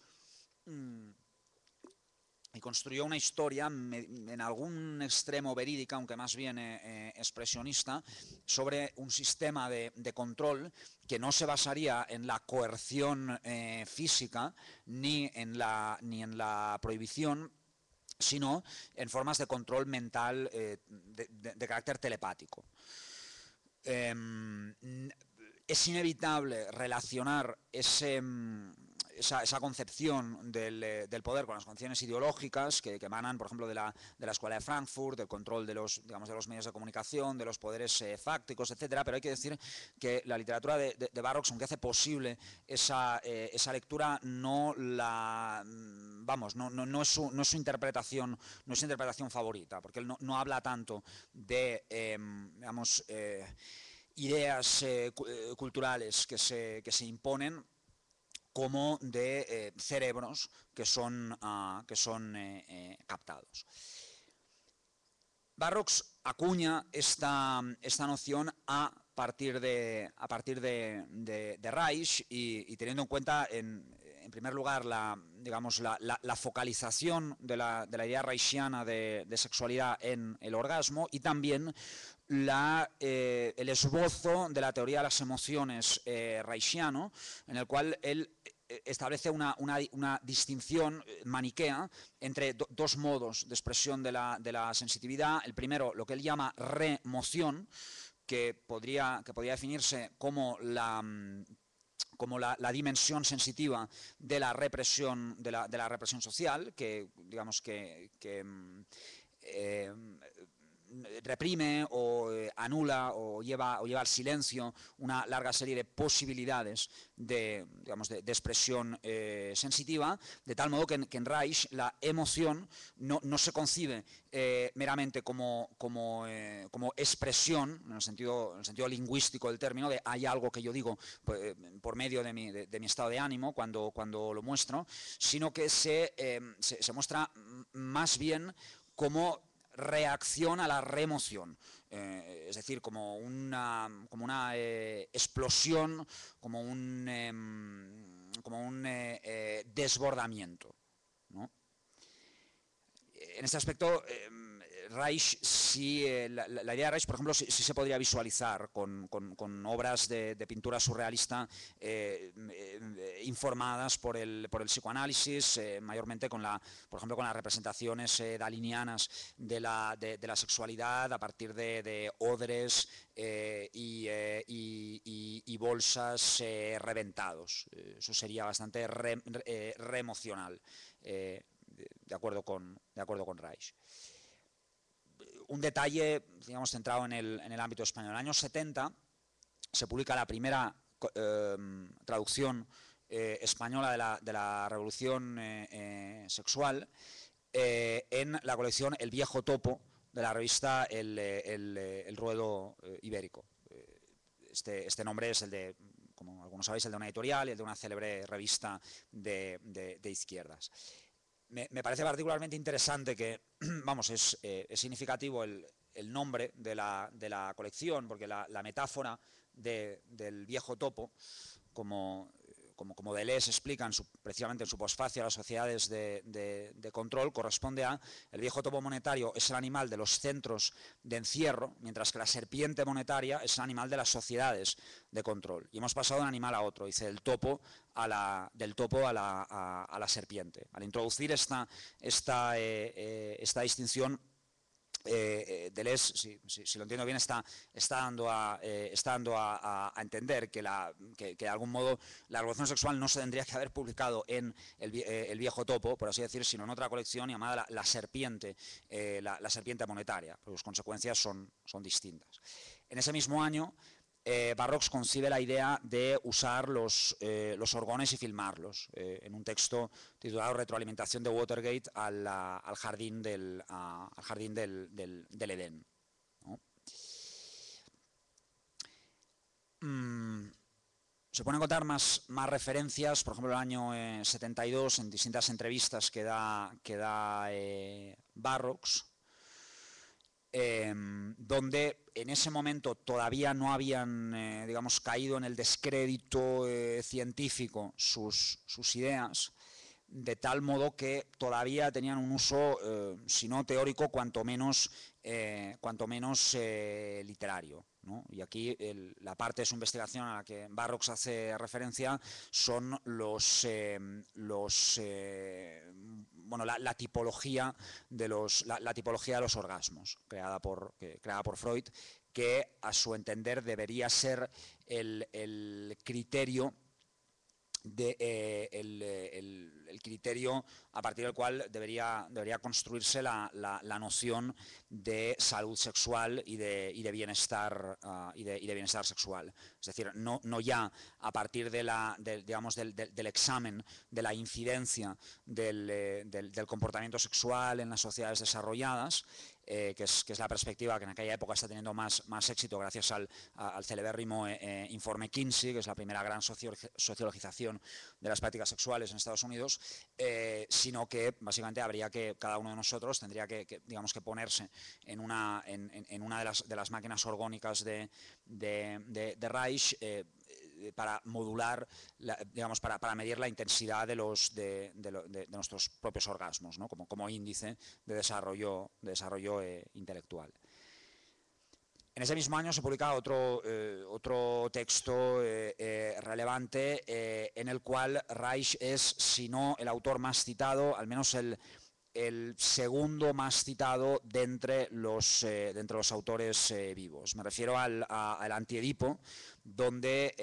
y construyó una historia en algún extremo verídica, aunque más bien expresionista, sobre un sistema de control que no se basaría en la coerción física ni en la prohibición, sino en formas de control mental de carácter telepático. Es inevitable relacionar esa concepción del poder con las concepciones ideológicas que emanan, por ejemplo, de la Escuela de Frankfurt, del control de los medios de comunicación, de los poderes fácticos, etcétera. Pero hay que decir que la literatura de Barrox, aunque hace posible esa lectura, no es su interpretación favorita, porque él no habla tanto de ideas culturales que se imponen, como de cerebros que son captados. Barrox acuña esta noción a partir de Reich y teniendo en cuenta, en primer lugar, la focalización de la idea reichiana de sexualidad en el orgasmo, y también el esbozo de la teoría de las emociones reichiano, en el cual él establece una distinción maniquea entre dos modos de expresión de la sensitividad. El primero, lo que él llama remoción, que podría definirse como la dimensión sensitiva de la represión social, que digamos que reprime o anula o lleva al silencio una larga serie de posibilidades de expresión sensitiva, de tal modo que en Reich la emoción no se concibe meramente como expresión, en el sentido lingüístico del término, de hay algo que yo digo por medio de mi estado de ánimo cuando lo muestro, sino que se muestra más bien como reacción a la remoción, es decir, como una explosión, como un desbordamiento, ¿no? En este aspecto, Reich, la idea de Reich, por ejemplo, sí se podría visualizar con obras de pintura surrealista informadas por el psicoanálisis, mayormente por ejemplo, con las representaciones dalinianas de la sexualidad a partir de odres y bolsas reventados. Eso sería bastante reemocional, de acuerdo con Reich. Un detalle, digamos, centrado en el ámbito español. En el año 70 se publica la primera traducción española de la Revolución Sexual, en la colección El Viejo Topo de la revista El Ruedo Ibérico. Este nombre es el de, como algunos sabéis, el de una editorial y el de una célebre revista de izquierdas. Me parece particularmente interesante que, vamos, es significativo el nombre de la colección, porque la metáfora del viejo topo, como Deleuze explica precisamente en su posfacio a las sociedades de control, corresponde a: el viejo topo monetario es el animal de los centros de encierro, mientras que la serpiente monetaria es el animal de las sociedades de control. Y hemos pasado de un animal a otro, dice, del topo a la serpiente. Al introducir esta distinción, Deleuze, si lo entiendo bien, está dando a entender que de algún modo la revolución sexual no se tendría que haber publicado en el viejo topo, por así decir, sino en otra colección llamada la serpiente monetaria, porque sus consecuencias son distintas. En ese mismo año, Barrocs concibe la idea de usar los orgones y filmarlos, en un texto titulado Retroalimentación de Watergate al jardín del Edén, ¿no? Se pueden encontrar más referencias, por ejemplo, en el año 72, en distintas entrevistas que da Barrocs, donde en ese momento todavía no habían, digamos, caído en el descrédito científico sus ideas, de tal modo que todavía tenían un uso, si no teórico, cuanto menos literario, ¿no? Y aquí la parte de su investigación a la que Barrocs hace referencia son la tipología de los orgasmos creada por Freud, que a su entender debería ser el criterio el criterio a partir del cual debería construirse la noción de salud sexual y de bienestar sexual. Es decir, no ya a partir del examen de la incidencia del comportamiento sexual en las sociedades desarrolladas, que es la perspectiva que en aquella época está teniendo más éxito gracias al celebérrimo informe Kinsey, que es la primera gran sociologización de las prácticas sexuales en Estados Unidos, sino que básicamente cada uno de nosotros tendría que ponerse en una de las máquinas orgónicas de Reich, para modular, para medir la intensidad de nuestros propios orgasmos, ¿no? como índice de desarrollo intelectual. En ese mismo año se publica otro texto relevante, en el cual Reich es, si no el autor más citado, al menos el segundo más citado de entre los autores vivos. Me refiero al Antiedipo, donde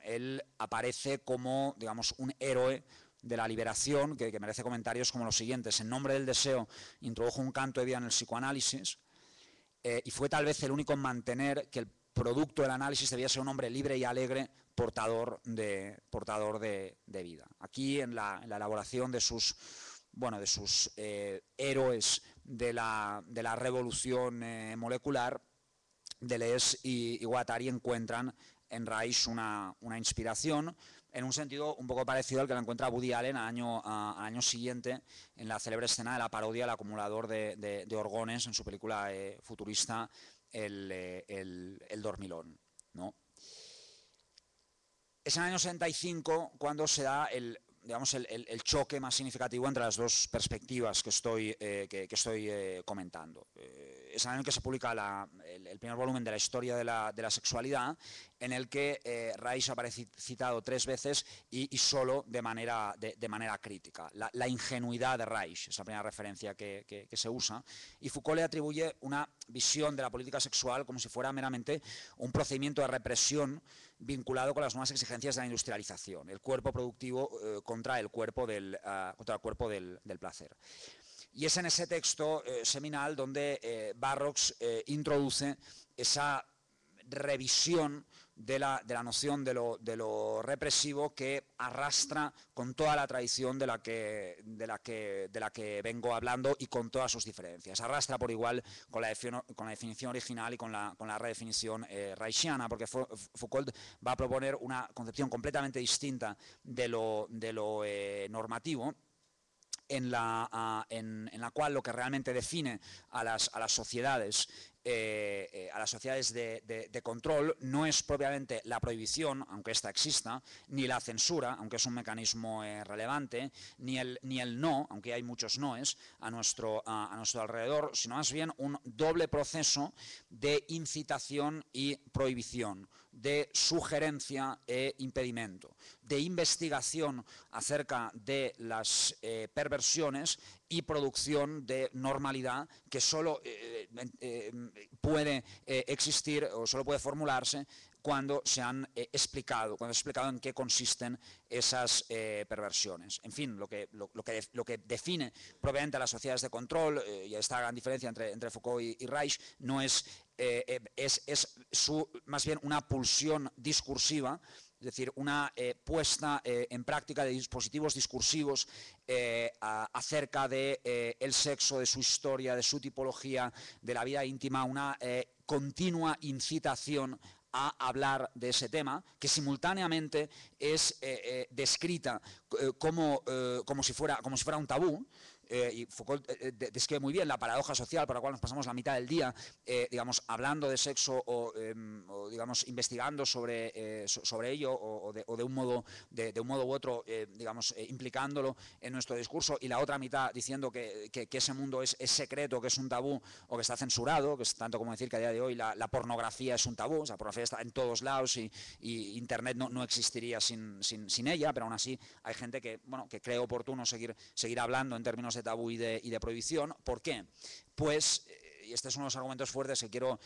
él aparece como, digamos, un héroe de la liberación, que merece comentarios como los siguientes: en nombre del deseo introdujo un canto de vida en el psicoanálisis, y fue tal vez el único en mantener que el producto del análisis debía ser un hombre libre y alegre, portador de vida. Aquí, en la elaboración de sus héroes de la revolución molecular, Deleuze y Guattari encuentran en Reich una inspiración, en un sentido un poco parecido al que la encuentra Woody Allen al año siguiente en la célebre escena de la parodia del acumulador de orgones en su película futurista El Dormilón, ¿no? Es en el año 65 cuando se da el choque más significativo entre las dos perspectivas que estoy comentando. Es el año en que se publica el primer volumen de la historia de la sexualidad, en el que Reich aparece citado 3 veces y solo de manera crítica. La ingenuidad de Reich es la primera referencia que se usa, y Foucault le atribuye una visión de la política sexual como si fuera meramente un procedimiento de represión vinculado con las nuevas exigencias de la industrialización, el cuerpo productivo contra el cuerpo del placer. Y es en ese texto seminal donde Barrocs introduce esa revisión la noción de lo represivo que arrastra con toda la tradición de la que vengo hablando y con todas sus diferencias. Arrastra por igual con la definición original y con la redefinición reichiana, porque Foucault va a proponer una concepción completamente distinta de lo normativo, en la cual lo que realmente define a las sociedades de control no es propiamente la prohibición, aunque ésta exista, ni la censura, aunque es un mecanismo relevante, ni el no, aunque hay muchos noes a nuestro alrededor, sino más bien un doble proceso de incitación y prohibición, de sugerencia e impedimento, de investigación acerca de las perversiones y producción de normalidad que solo puede existir o solo puede formularse cuando se han explicado en qué consisten esas perversiones. En fin, lo que define propiamente a las sociedades de control, y esta gran diferencia entre Foucault y Reich, no es más bien una pulsión discursiva, es decir, una puesta en práctica de dispositivos discursivos acerca del sexo, de su historia, de su tipología, de la vida íntima, una continua incitación a hablar de ese tema, que simultáneamente es descrita como si fuera un tabú. Y Foucault describe muy bien la paradoja social por la cual nos pasamos la mitad del día, digamos, hablando de sexo o digamos, investigando sobre ello o de un modo u otro, digamos, implicándolo en nuestro discurso, y la otra mitad diciendo que ese mundo es secreto, que es un tabú o que está censurado, que es tanto como decir que a día de hoy la pornografía es un tabú. O sea, la pornografía está en todos lados y Internet no existiría sin ella, pero aún así hay gente que cree oportuno seguir hablando en términos de tabú y de prohibición. ¿Por qué? Pues, y este es uno de los argumentos fuertes que quiero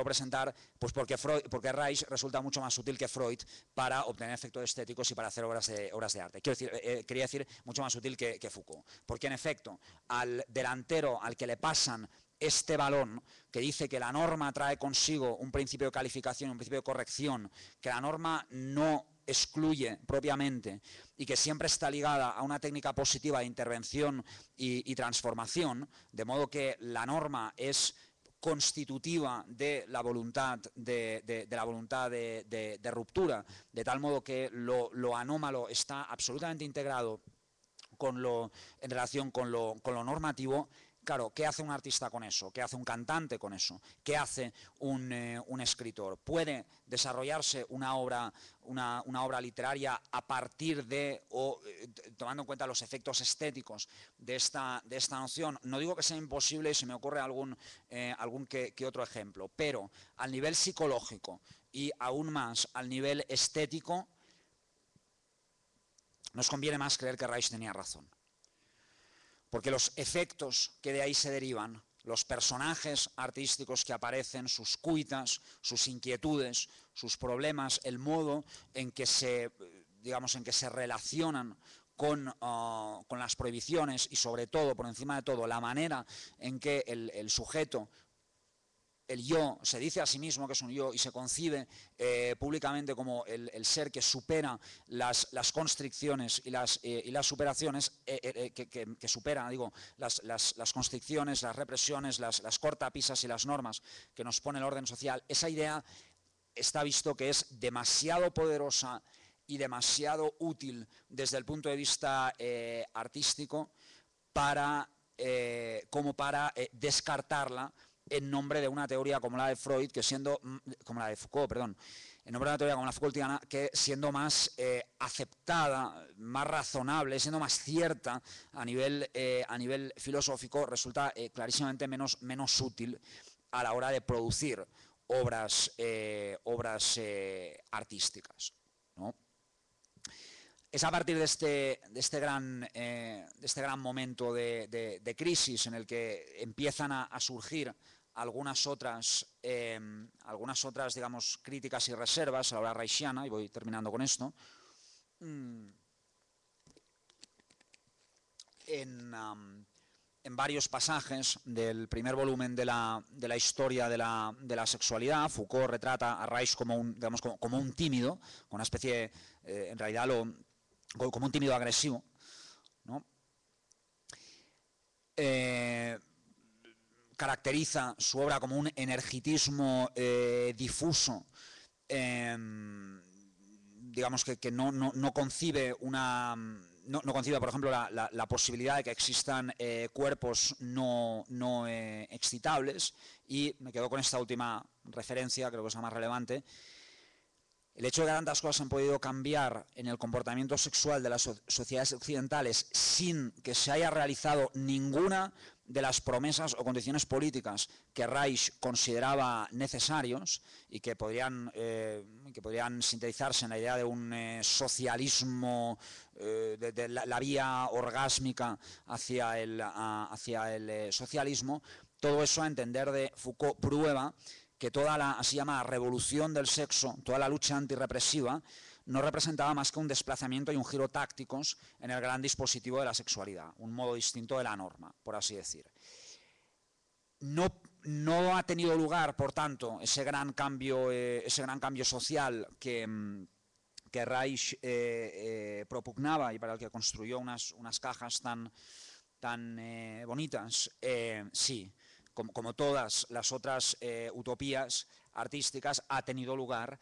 presentar, pues porque Reich resulta mucho más útil que Freud para obtener efectos estéticos y para hacer obras de arte. Quería decir mucho más útil que Foucault, porque en efecto al delantero al que le pasan este balón que dice que la norma trae consigo un principio de calificación, un principio de corrección, que la norma no excluye propiamente y que siempre está ligada a una técnica positiva de intervención y transformación, de modo que la norma es constitutiva de la voluntad de ruptura, de tal modo que lo anómalo está absolutamente integrado en relación con lo normativo. Claro, ¿qué hace un artista con eso? ¿Qué hace un cantante con eso? ¿Qué hace un escritor? ¿Puede desarrollarse una obra literaria a partir de o tomando en cuenta los efectos estéticos de esta noción? No digo que sea imposible y se me ocurre algún que otro ejemplo, pero al nivel psicológico y aún más al nivel estético, nos conviene más creer que Reich tenía razón. Porque los efectos que de ahí se derivan, los personajes artísticos que aparecen, sus cuitas, sus inquietudes, sus problemas, el modo en que se relacionan con las prohibiciones y, sobre todo, por encima de todo, la manera en que el sujeto, el yo, se dice a sí mismo que es un yo y se concibe públicamente como el ser que supera las constricciones y las superaciones, que supera, digo, las constricciones, las represiones, las cortapisas y las normas que nos pone el orden social. Esa idea está visto que es demasiado poderosa y demasiado útil desde el punto de vista artístico como para descartarla en nombre de una teoría como la de Freud, como la de Foucault, perdón, en nombre de una teoría como la Foucaultiana, que siendo más aceptada, más razonable, siendo más cierta a nivel filosófico, resulta clarísimamente menos útil a la hora de producir obras artísticas, ¿no? Es a partir de este gran momento de crisis en el que empiezan a surgir algunas otras, digamos, críticas y reservas a la obra reichiana, y voy terminando con esto. en varios pasajes del primer volumen de la historia de la sexualidad. Foucault retrata a Reich como un tímido, con una especie, en realidad, como un tímido agresivo, ¿no? Caracteriza su obra como un energitismo difuso, digamos que no concibe no concibe, por ejemplo, la posibilidad de que existan cuerpos no excitables, y me quedo con esta última referencia, creo que es la más relevante. El hecho de que tantas cosas han podido cambiar en el comportamiento sexual de las sociedades occidentales sin que se haya realizado ninguna de las promesas o condiciones políticas que Reich consideraba necesarios y que podrían sintetizarse en la idea de un socialismo, de la vía orgásmica hacia el socialismo. Todo eso, a entender de Foucault, prueba que toda la así llamada revolución del sexo, toda la lucha antirrepresiva, no representaba más que un desplazamiento y un giro tácticos en el gran dispositivo de la sexualidad, un modo distinto de la norma, por así decir. No ha tenido lugar, por tanto, ese gran cambio social que Reich propugnaba y para el que construyó unas cajas tan bonitas. Sí, como todas las otras utopías artísticas, ha tenido lugar,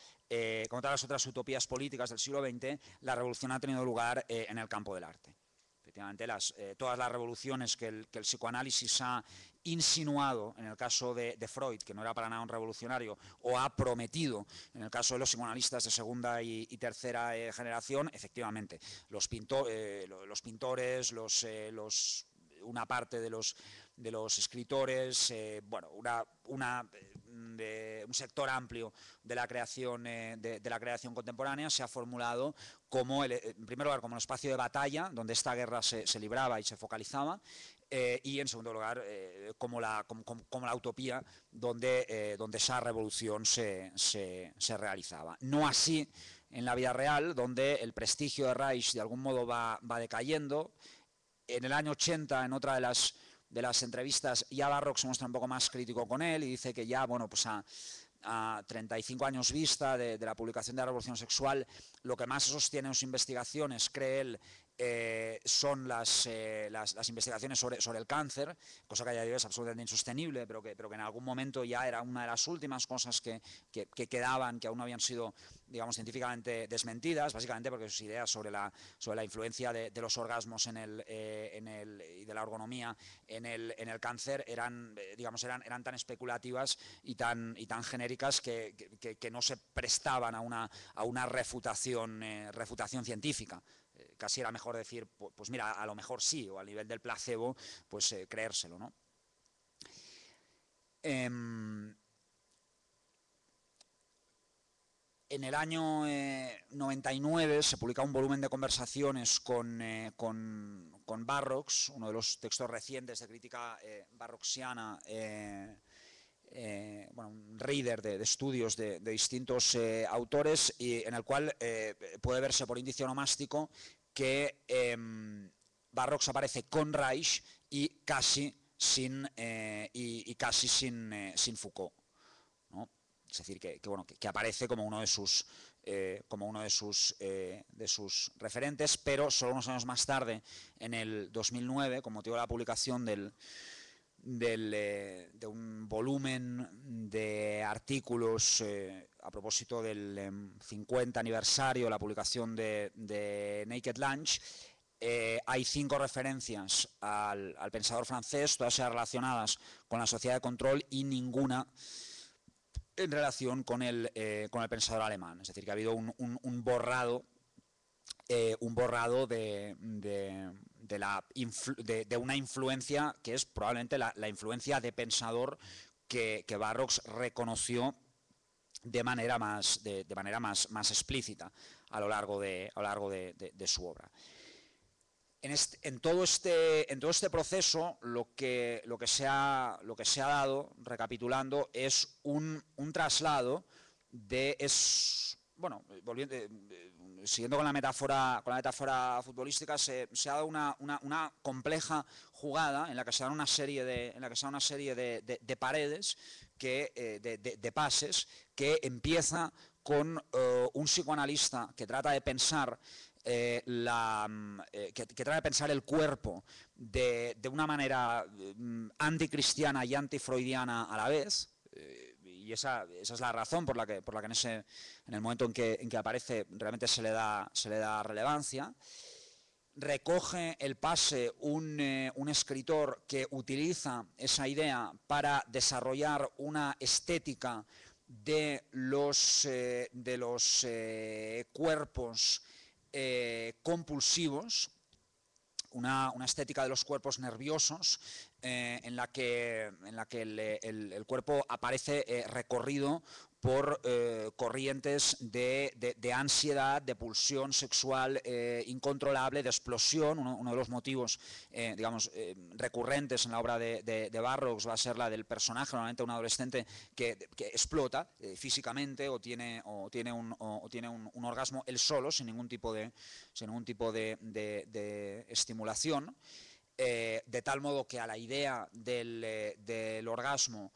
como todas las otras utopías políticas del siglo XX, la revolución ha tenido lugar en el campo del arte. Efectivamente, todas las revoluciones que el psicoanálisis ha insinuado en el caso de Freud, que no era para nada un revolucionario, o ha prometido en el caso de los psicoanalistas de segunda y tercera generación, efectivamente, los pintores, una parte de los escritores, bueno, un sector amplio de la creación contemporánea se ha formulado como, en primer lugar, como un espacio de batalla donde esta guerra se libraba y se focalizaba, y en segundo lugar como la utopía donde esa revolución se realizaba. No así en la vida real, donde el prestigio de Reich de algún modo va decayendo. En el año 80, en otra de las entrevistas, ya Barroc se muestra un poco más crítico con él y dice que ya, bueno, pues a 35 años vista de la publicación de la Revolución Sexual, lo que más sostiene en sus investigaciones, cree él, son las investigaciones sobre el cáncer, cosa que a día de hoy es absolutamente insostenible, pero que en algún momento ya era una de las últimas cosas que quedaban, que aún no habían sido, digamos, científicamente desmentidas, básicamente porque sus ideas sobre la influencia de los orgasmos y de la ergonomía en el cáncer eran tan especulativas y tan genéricas que no se prestaban a una refutación científica. Casi era mejor decir, pues mira, a lo mejor sí, o al nivel del placebo, pues creérselo, ¿no? En el año 99 se publica un volumen de conversaciones con Barroc, uno de los textos recientes de crítica barroxiana, bueno, un reader de estudios de distintos autores, y en el cual puede verse por indicio onomástico que Barroc aparece con Reich y casi sin Foucault, ¿no? Es decir, que aparece como uno de sus referentes, pero solo unos años más tarde, en el 2009, con motivo de la publicación de un volumen de artículos a propósito del 50 aniversario de la publicación de Naked Lunch, hay 5 referencias al pensador francés, todas ellas relacionadas con la sociedad de control y ninguna en relación con el pensador alemán. Es decir, que ha habido un borrado de una influencia que es probablemente la influencia de pensador que Barroc reconoció de manera más explícita a lo largo de su obra. En todo este proceso, lo que se ha dado, recapitulando, es un traslado siguiendo con la metáfora futbolística, se ha dado una compleja jugada en la que se dan una serie de paredes, de pases, que empieza con un psicoanalista que trata de pensar que trata de pensar el cuerpo de una manera anticristiana y antifreudiana a la vez, y esa es la razón por la que en el momento en que aparece realmente se le da relevancia. Recoge el pase un escritor que utiliza esa idea para desarrollar una estética de los cuerpos compulsivos, una estética de los cuerpos nerviosos, en la que el cuerpo aparece recorrido por corrientes de ansiedad, de pulsión sexual incontrolable, de explosión. Uno de los motivos digamos, recurrentes en la obra de Burroughs va a ser la del personaje, normalmente un adolescente que explota físicamente o tiene un orgasmo él solo, sin ningún tipo de estimulación. De tal modo que a la idea del orgasmo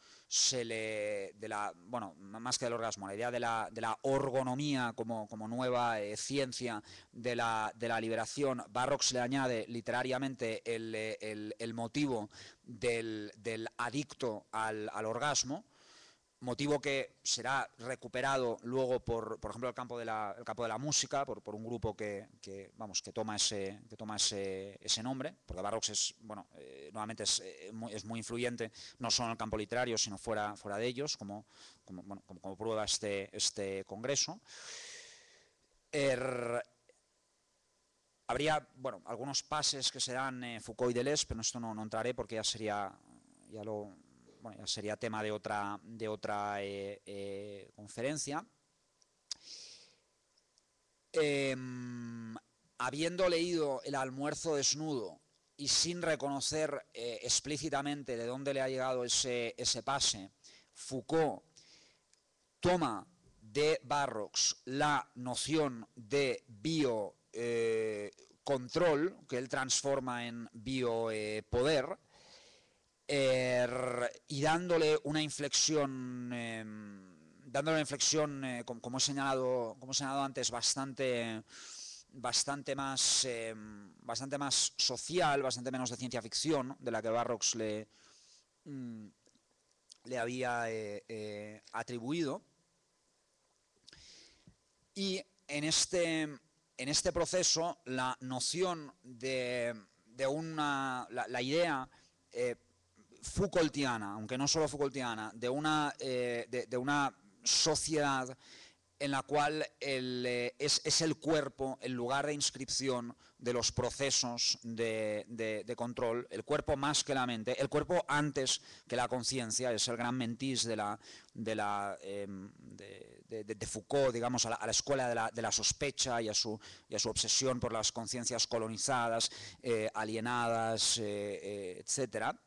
más que del orgasmo, la idea de la orgonomía como nueva ciencia de la liberación, Burroughs le añade literariamente el motivo del adicto al orgasmo, motivo que será recuperado luego por ejemplo, el campo de la música, por un grupo que toma ese nombre, porque Burroughs nuevamente es muy influyente, no solo en el campo literario, sino fuera de ellos, como prueba este congreso. Habría algunos pases que se dan Foucault y Deleuze, pero en esto no entraré porque ya sería tema de otra conferencia. Habiendo leído El almuerzo desnudo y sin reconocer explícitamente de dónde le ha llegado ese pase, Foucault toma de Burroughs la noción de biocontrol, que él transforma en biopoder, y dándole una inflexión, como he señalado antes, bastante más social, bastante menos de ciencia ficción, de la que Burroughs le había atribuido. Y en este proceso la noción la idea Foucaultiana, aunque no solo Foucaultiana, de una sociedad en la cual es el cuerpo el lugar de inscripción de los procesos de control, el cuerpo más que la mente, el cuerpo antes que la conciencia, es el gran mentís de Foucault, digamos, a la escuela de la sospecha y a su obsesión por las conciencias colonizadas, alienadas, etcétera.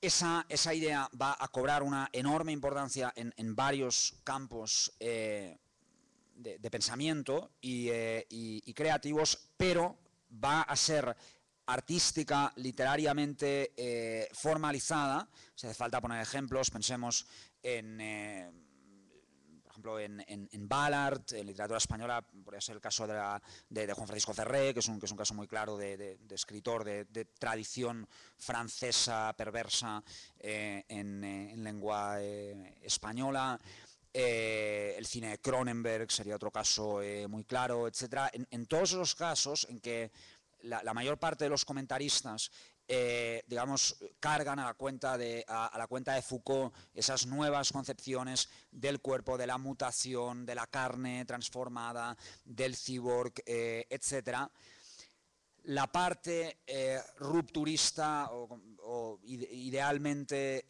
Esa idea va a cobrar una enorme importancia en varios campos de pensamiento y creativos, pero va a ser artística, literariamente formalizada. Si hace falta poner ejemplos, pensemos por ejemplo, en Ballard, en literatura española, podría ser el caso de Juan Francisco Ferrer, que es un caso muy claro de escritor de tradición francesa perversa en lengua española. El cine de Cronenberg sería otro caso muy claro, etc. En todos esos casos en que la mayor parte de los comentaristas digamos, cargan a la cuenta de Foucault esas nuevas concepciones del cuerpo, de la mutación, de la carne transformada, del cyborg, etc. La parte rupturista o idealmente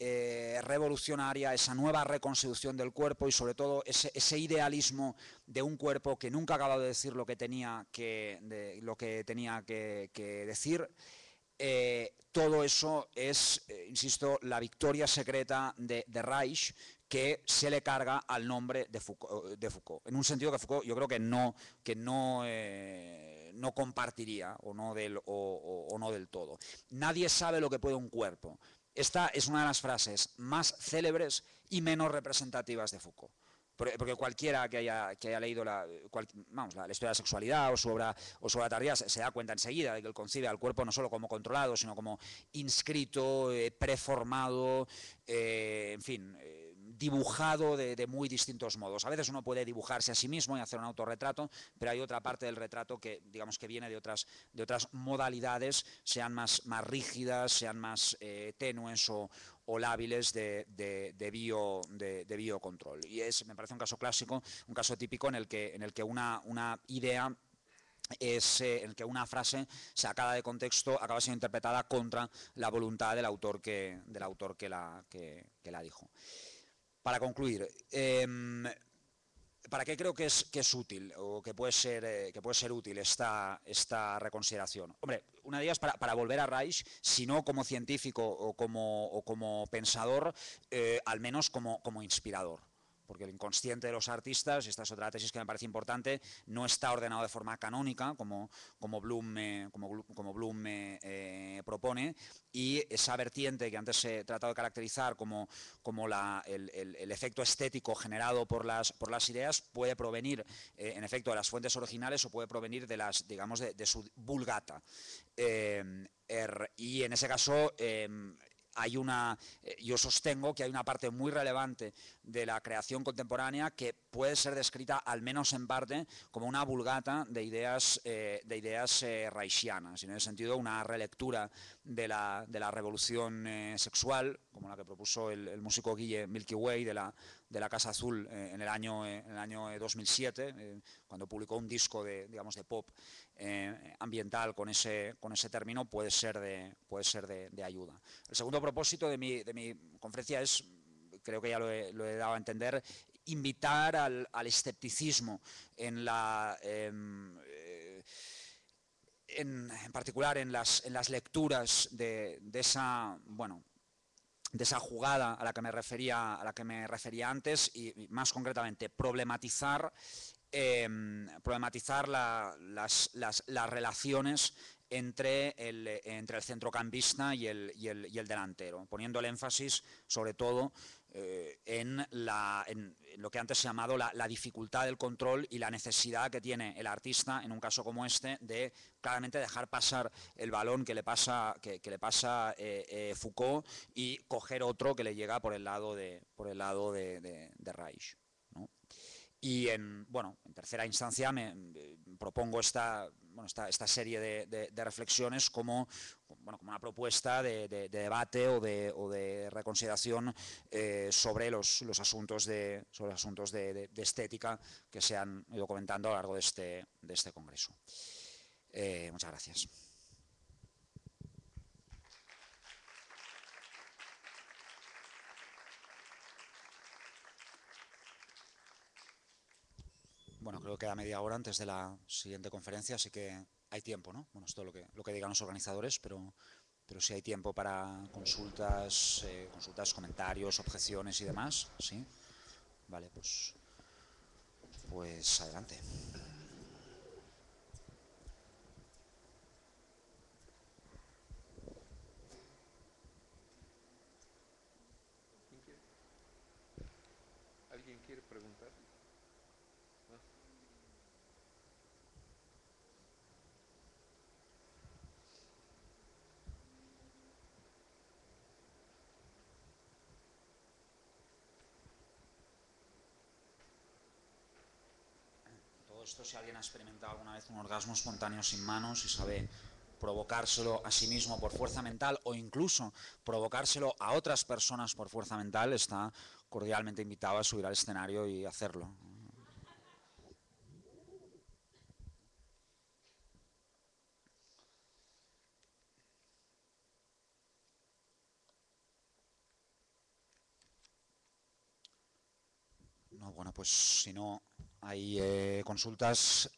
revolucionaria, esa nueva reconstitución del cuerpo y sobre todo ese idealismo de un cuerpo que nunca ha acabado de decir lo que tenía que decir. Todo eso es, insisto, la victoria secreta de Reich, que se le carga al nombre de Foucault. En un sentido que Foucault yo creo que no compartiría o no del todo. Nadie sabe lo que puede un cuerpo. Esta es una de las frases más célebres y menos representativas de Foucault. Porque cualquiera que haya leído la historia de la sexualidad o su obra tardía se da cuenta enseguida de que él concibe al cuerpo no solo como controlado, sino como inscrito, preformado, en fin, dibujado de muy distintos modos. A veces uno puede dibujarse a sí mismo y hacer un autorretrato, pero hay otra parte del retrato que, digamos, que viene de otras modalidades, sean más rígidas, sean más tenues o lábiles de biocontrol. Y me parece un caso clásico, un caso típico en el que una idea en el que una frase sacada de contexto acaba siendo interpretada contra la voluntad del autor que la dijo. Para concluir, ¿para qué creo que es útil o que puede ser útil esta reconsideración? Hombre, una de ellas para volver a Reich, si no como científico o como pensador, al menos como inspirador. Porque el inconsciente de los artistas, y esta es otra tesis que me parece importante, no está ordenado de forma canónica, como Bloom propone, y esa vertiente que antes he tratado de caracterizar como el efecto estético generado por las ideas puede provenir, en efecto, de las fuentes originales o puede provenir de su vulgata. Y en ese caso yo sostengo que hay una parte muy relevante de la creación contemporánea que puede ser descrita, al menos en parte, como una vulgata de ideas reichianas, y en ese sentido una relectura de la revolución sexual, como la que propuso el músico Guille Milky Way de la Casa Azul en el año 2007, cuando publicó un disco de pop ambiental con ese término, puede ser de ayuda. El segundo propósito de mi conferencia es, creo que ya lo he dado a entender, invitar al escepticismo en particular en las lecturas de esa jugada a la que me refería antes, y más concretamente problematizar las relaciones entre el centrocampista y el delantero, poniendo el énfasis sobre todo en lo que antes se ha llamado la dificultad del control y la necesidad que tiene el artista, en un caso como este, de claramente dejar pasar el balón que le pasa Foucault y coger otro que le llega por el lado de Reich, ¿no? Y en tercera instancia propongo esta serie de reflexiones como una propuesta de debate o de reconsideración sobre los asuntos de estética que se han ido comentando a lo largo de este congreso. Muchas gracias. Bueno, creo que queda media hora antes de la siguiente conferencia, así que hay tiempo, ¿no? Bueno, esto es lo que digan los organizadores, pero sí hay tiempo para consultas, comentarios, objeciones y demás, ¿sí? Vale, pues adelante. ¿Alguien quiere preguntar? ¿No? Todo esto, si alguien ha experimentado alguna vez un orgasmo espontáneo sin manos y sabe provocárselo a sí mismo por fuerza mental o incluso provocárselo a otras personas por fuerza mental, está cordialmente invitado a subir al escenario y hacerlo. No, bueno, pues si no hay consultas,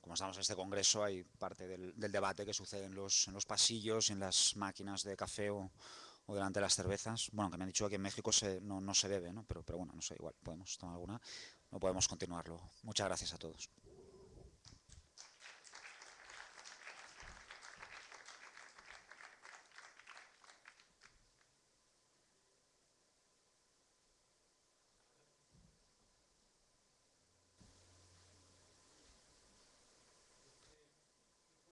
como estamos en este congreso, hay parte del debate que sucede en los pasillos, en las máquinas de café o o delante de las cervezas. Bueno, que me han dicho que en México no se bebe, ¿no? Pero bueno, no sé, igual podemos tomar alguna. No podemos continuar luego. Muchas gracias a todos.